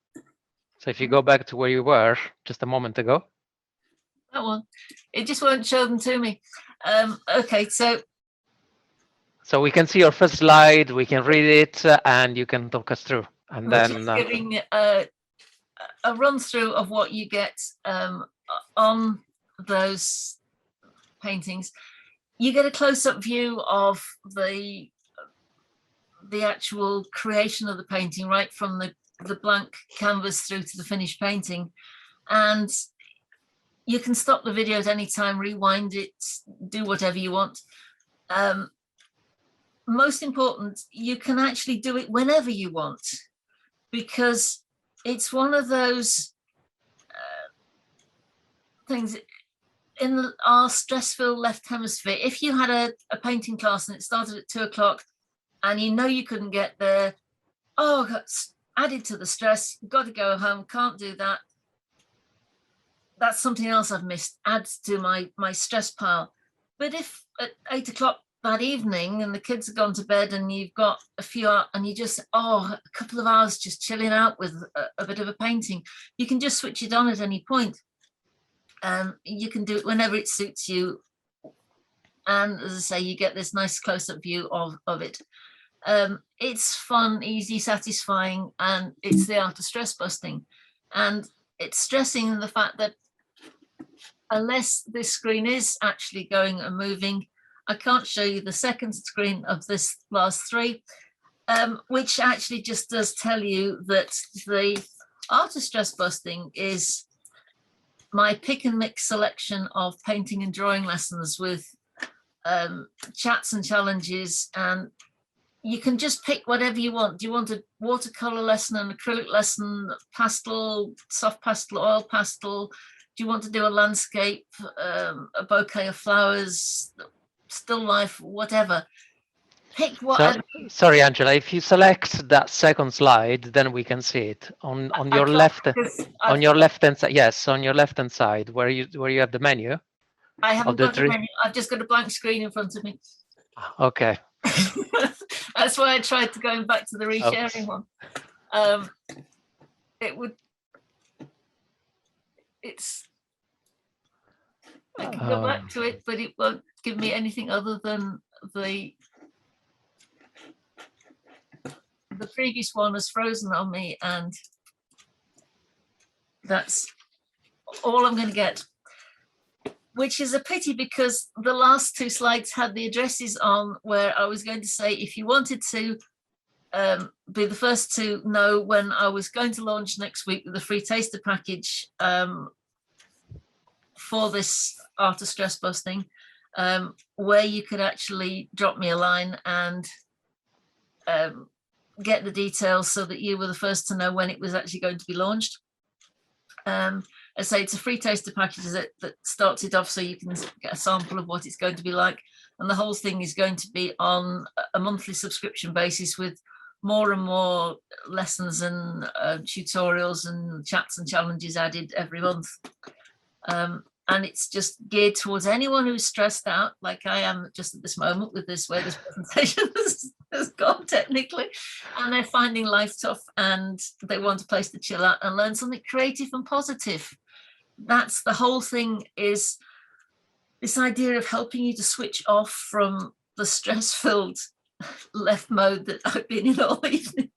So if you go back to where you were just a moment ago. That one. It just won't show them to me. Okay, so we can see your first slide, we can read it, and you can talk us through. And then just giving a run through of what you get on those paintings. You get a close-up view of the actual creation of the painting, right from the blank canvas through to the finished painting. And you can stop the video at any time, rewind it, do whatever you want. Most important, you can actually do it whenever you want, because it's one of those things in our stress-filled left hemisphere. If you had a painting class and it started at 2 o'clock and you know you couldn't get there, oh, added to the stress, got to go home, can't do that. That's something else I've missed, adds to my stress pile. But if at 8 o'clock that evening and the kids have gone to bed and you've got a few hours and you just, a couple of hours just chilling out with a bit of a painting, you can just switch it on at any point. You can do it whenever it suits you. And as I say, you get this nice close-up view of it. It's fun, easy, satisfying, and it's the art of stress busting. And it's stressing the fact that unless this screen is actually going and moving, I can't show you the second screen of this last three, which actually just does tell you that the art of stress busting is my pick and mix selection of painting and drawing lessons with chats and challenges, and you can just pick whatever you want. Do you want a watercolor lesson, an acrylic lesson, pastel, soft pastel, oil pastel? Do you want to do a landscape, a bouquet of flowers, still life, whatever? Pick whatever. Sorry, Angela, if you select that second slide, then we can see it on your left, on your left hand side. Yes, on your left hand side, where you have the menu. I haven't got a menu. I've just got a blank screen in front of me. Okay. That's why I tried to go back to the resharing one. I can go back to it, but it won't give me anything other than the previous one has frozen on me, and that's all I'm going to get, which is a pity because the last two slides had the addresses on where I was going to say if you wanted to be the first to know when I was going to launch next week with a free taster package for this art of stress busting, where you could actually drop me a line and get the details so that you were the first to know when it was actually going to be launched. I say it's a free taster package that starts it off so you can get a sample of what it's going to be like, and the whole thing is going to be on a monthly subscription basis with more and more lessons and tutorials and chats and challenges added every month. And it's just geared towards anyone who's stressed out, like I am just at this moment with this, where this presentation has gone technically, and they're finding life tough and they want a place to chill out and learn something creative and positive. That's the whole thing, is this idea of helping you to switch off from the stress-filled left mode that I've been in all evening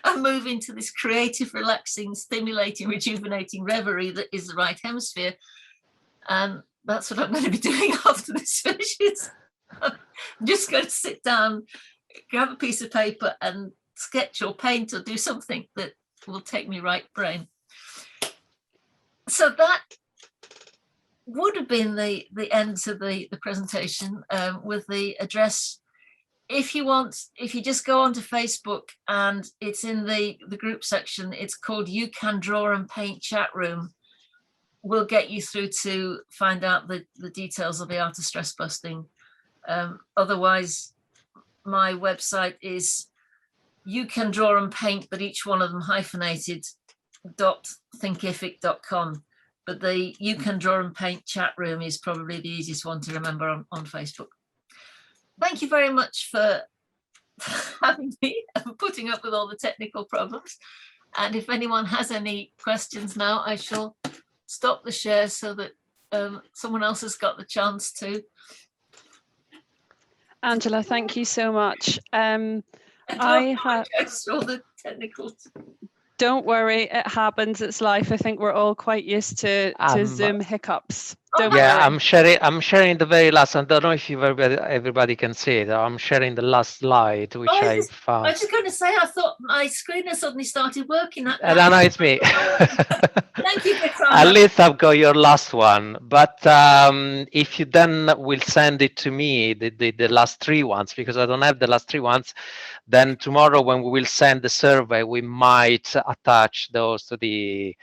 and move into this creative, relaxing, stimulating, rejuvenating reverie that is the right hemisphere. And that's what I'm going to be doing after this finishes. I'm just going to sit down, grab a piece of paper and sketch or paint or do something that will take me right brain. So that would have been the end to the presentation with the address. If you just go onto Facebook and it's in the group section, it's called You Can Draw and Paint Chat Room. We'll get you through to find out the details of the art of stress busting. Otherwise, my website is You Can Draw and Paint, but each one of them hyphenated, .thinkific.com. But the You Can Draw and Paint chat room is probably the easiest one to remember on Facebook. Thank you very much for having me and for putting up with all the technical problems. And if anyone has any questions now, I shall stop the share so that someone else has got the chance to. Angela, thank you so much. I apologise for all the technical. Don't worry, it happens. It's life. I think we're all quite used to Zoom hiccups. Don't yeah, worry. I'm sharing the very last. I don't know if everybody can see it. I'm sharing the last slide, which I found. I was just going to say, I thought my screen has suddenly started working. No, it's me. Thank you, Katana. At least I've got your last one. But if you then will send it to me, the last 3 ones, because I don't have the last 3 ones, then tomorrow when we will send the survey, we might attach those to the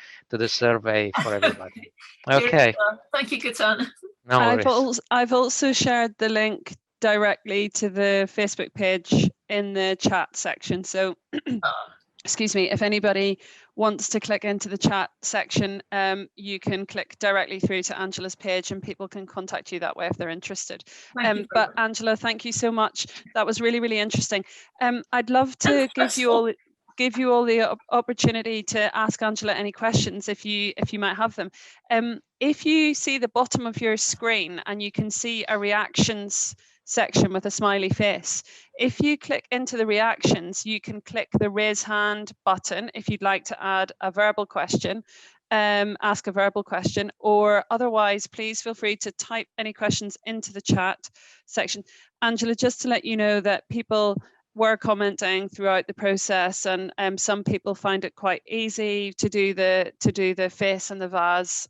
survey for everybody. Okay. Thank you, Katana. No worries. I've also shared the link directly to the Facebook page in the chat section. So, excuse me, if anybody wants to click into the chat section, you can click directly through to Angela's page and people can contact you that way if they're interested. But Angela, thank you so much. That was really, really interesting. I'd love to give you all the opportunity to ask Angela any questions if you might have them. If you see the bottom of your screen and you can see a reactions section with a smiley face, if you click into the reactions, you can click the raise hand button if you'd like to add a verbal question, ask a verbal question, or otherwise please feel free to type any questions into the chat section. Angela, just to let you know that people were commenting throughout the process, and some people find it quite easy to do the face and the vase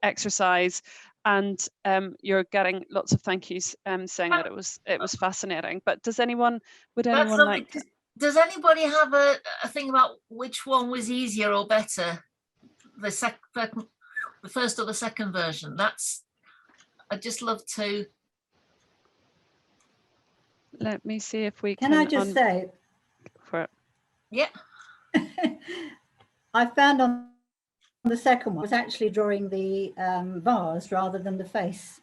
exercise, and you're getting lots of thank yous saying that it was fascinating. But does anyone like to... Does anybody have a thing about which one was easier or better, the first or the second version? I'd just love to. Let me see if we can. Can I just say? For it. Yeah. I found on the second one was actually drawing the vase rather than the face,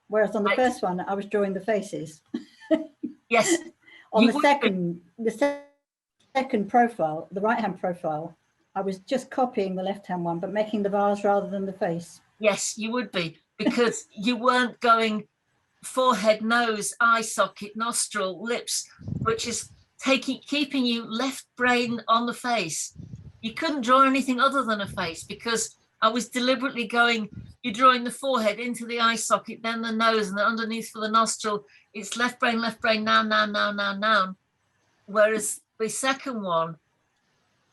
whereas on the first one I was drawing the faces. Yes. On the second profile, the right hand profile, I was just copying the left hand one but making the vase rather than the face. Yes, you would be, because you weren't going forehead, nose, eye socket, nostril, lips, which is keeping you left brain on the face. You couldn't draw anything other than a face, because I was deliberately going, you're drawing the forehead into the eye socket, then the nose, and then underneath for the nostril, it's left brain, now. Whereas the second one,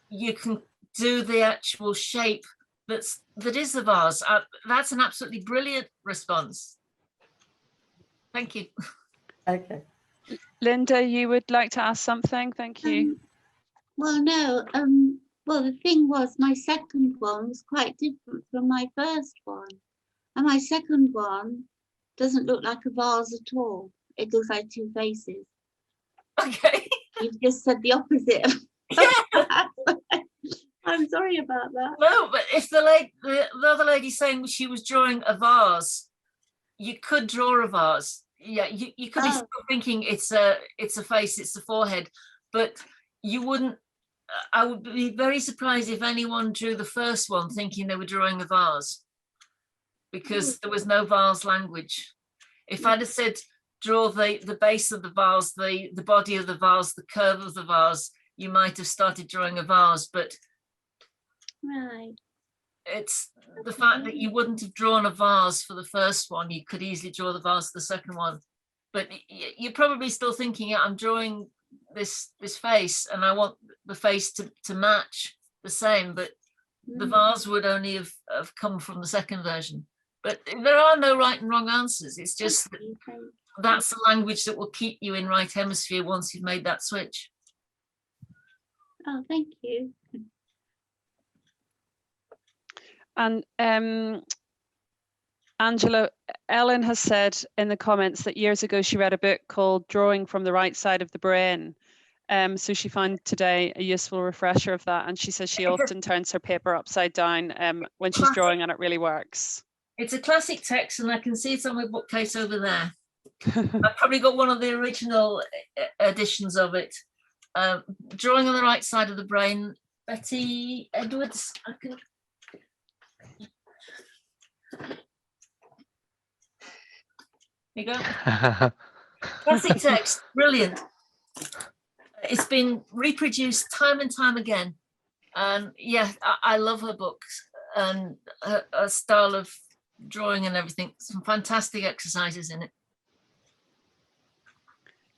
you can do the actual shape that is the vase. That's an absolutely brilliant response. Thank you. Okay. Linda, you would like to ask something? Thank you. Well, no. Well, the thing was, my second one was quite different from my first one. And my second one doesn't look like a vase at all. It looks like 2 faces. Okay. You've just said the opposite. I'm sorry about that. No, but if the other lady's saying she was drawing a vase, you could draw a vase. Yeah, you could be still thinking it's a face, it's the forehead, but you wouldn't. I would be very surprised if anyone drew the first one thinking they were drawing a vase, because there was no vase language. If I'd have said draw the base of the vase, the body of the vase, the curve of the vase, you might have started drawing a vase, but right. It's the fact that you wouldn't have drawn a vase for the first one. You could easily draw the vase for the second one, but you're probably still thinking, I'm drawing this face and I want the face to match the same, but the vase would only have come from the second version. But there are no right and wrong answers. It's just that's the language that will keep you in right hemisphere once you've made that switch. Oh, thank you. And Angela, Ellen has said in the comments that years ago she read a book called Drawing from the Right Side of the Brain. So she found today a useful refresher of that. And she says she often turns her paper upside down when she's drawing, and it really works. It's a classic text, and I can see it's on my bookcase over there. I've probably got one of the original editions of it. Drawing on the Right Side of the Brain, Betty Edwards. you go. Classic text, brilliant. It's been reproduced time and time again. And yeah, I love her books and her style of drawing and everything. Some fantastic exercises in it.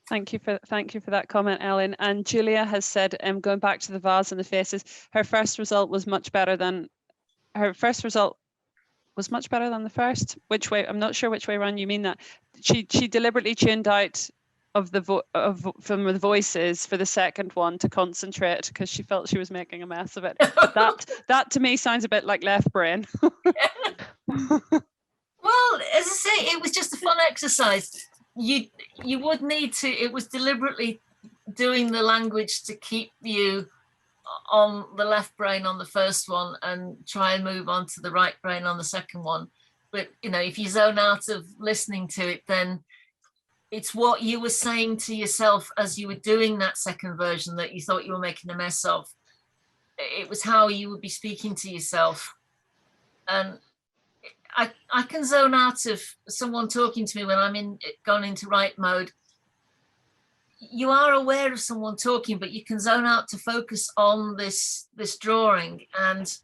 Thank you for that comment, Ellen. And Julia has said, going back to the vase and the faces, her first result was much better than the first. Which way? I'm not sure which way around you mean that. She deliberately tuned out of from the voices for the second one to concentrate because she felt she was making a mess of it. that to me sounds a bit like left brain. Well, as I say, it was just a fun exercise. You would need to, it was deliberately doing the language to keep you on the left brain on the first one and try and move on to the right brain on the second one. But, you know, if you zone out of listening to it, then it's what you were saying to yourself as you were doing that second version that you thought you were making a mess of. It was how you would be speaking to yourself. And I can zone out of someone talking to me when I'm gone into right mode. You are aware of someone talking, but you can zone out to focus on this drawing, and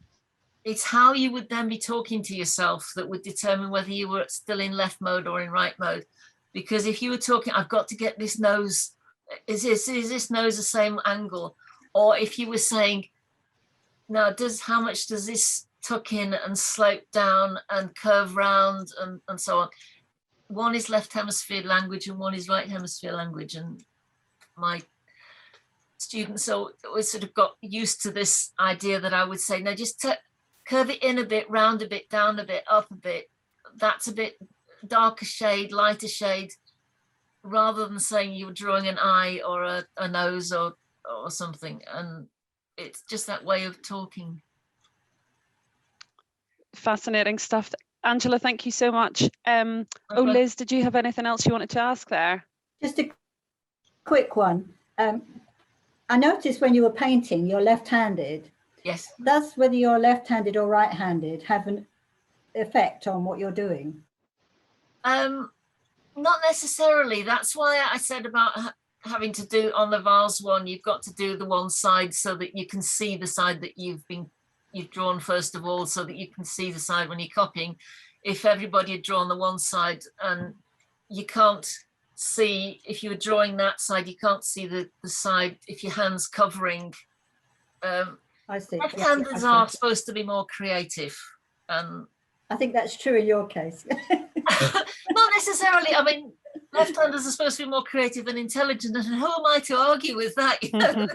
it's how you would then be talking to yourself that would determine whether you were still in left mode or in right mode. Because if you were talking, I've got to get this nose, is this nose the same angle? Or if you were saying, now how much does this tuck in and slope down and curve round and so on. One is left hemisphere language and one is right hemisphere language. And my students always sort of got used to this idea that I would say, no, just curve it in a bit, round a bit, down a bit, up a bit. That's a bit darker shade, lighter shade, rather than saying you were drawing an eye or a nose or something. And it's just that way of talking. Fascinating stuff. Angela, thank you so much. Liz, did you have anything else you wanted to ask there? Just a quick one. I noticed when you were painting, you're left-handed. Yes. Does whether you're left-handed or right-handed have an effect on what you're doing? Not necessarily. That's why I said about having to do on the vase one, you've got to do the one side so that you can see the side that you've drawn first of all, so that you can see the side when you're copying. If everybody had drawn the one side and you can't see, if you were drawing that side, you can't see the side if your hand's covering. I see. Left-handers are supposed to be more creative. I think that's true in your case. Not necessarily. I mean, left-handers are supposed to be more creative and intelligent, and who am I to argue with that? You know?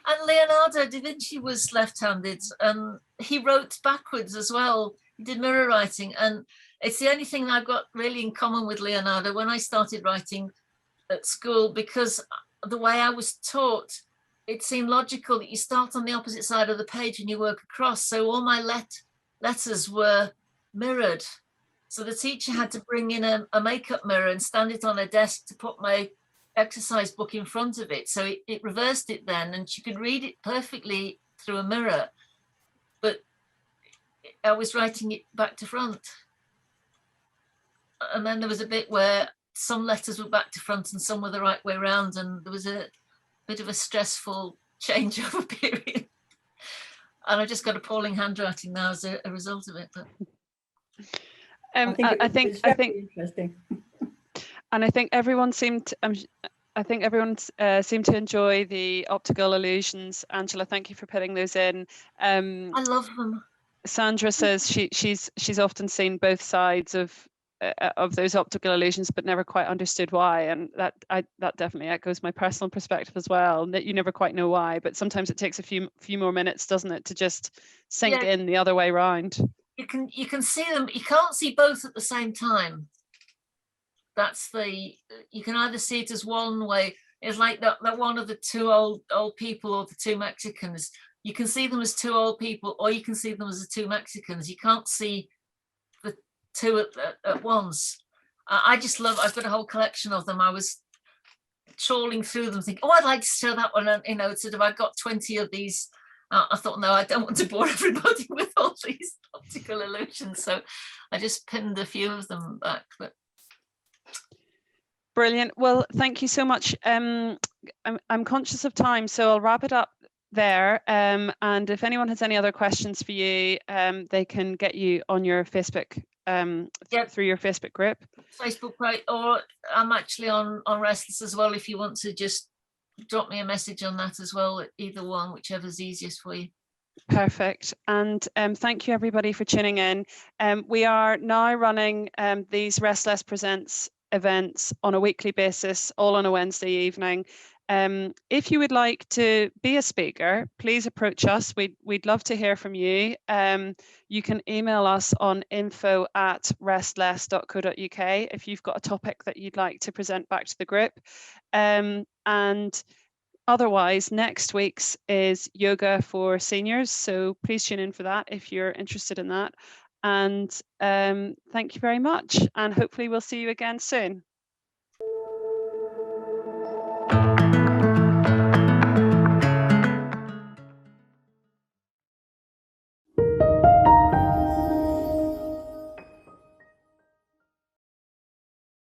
And Leonardo da Vinci was left-handed, and he wrote backwards as well. He did mirror writing, and it's the only thing I've got really in common with Leonardo when I started writing at school, because the way I was taught, it seemed logical that you start on the opposite side of the page and you work across. So all my letters were mirrored. So the teacher had to bring in a makeup mirror and stand it on her desk to put my exercise book in front of it. So it reversed it then, and she could read it perfectly through a mirror. But I was writing it back to front. And then there was a bit where some letters were back to front and some were the right way around, and there was a bit of a stressful changeover period. And I just got appalling handwriting now as a result of it. But I think interesting. And I think everyone seemed to enjoy the optical illusions. Angela, thank you for putting those in. I love them. Sandra says she's often seen both sides of those optical illusions, but never quite understood why. And that definitely echoes my personal perspective as well. That you never quite know why, but sometimes it takes a few more minutes, doesn't it, to just sink in the other way around. You can see them. You can't see both at the same time. You can either see it as one way. It's like that one of the two old people or the two Mexicans. You can see them as two old people, or you can see them as the two Mexicans. You can't see the two at once. I've got a whole collection of them. I was trawling through them thinking, I'd like to show that one. And, sort of, I got 20 of these. I thought, no, I don't want to bore everybody with all these optical illusions. So I just pinned a few of them back. But Brilliant. Well, thank you so much. I'm conscious of time, so I'll wrap it up there. And if anyone has any other questions for you, they can get you on your Facebook, through your Facebook group. Facebook, right? Or I'm actually on Restless as well. If you want to just drop me a message on that as well, either one, whichever's easiest for you. Perfect. And thank you everybody for tuning in. We are now running these Restless Presents events on a weekly basis, all on a Wednesday evening. If you would like to be a speaker, please approach us. We'd love to hear from you. You can email us on info@restless.co.uk if you've got a topic that you'd like to present back to the group. And otherwise, next week's is yoga for seniors, so please tune in for that if you're interested in that. And thank you very much, and hopefully we'll see you again soon.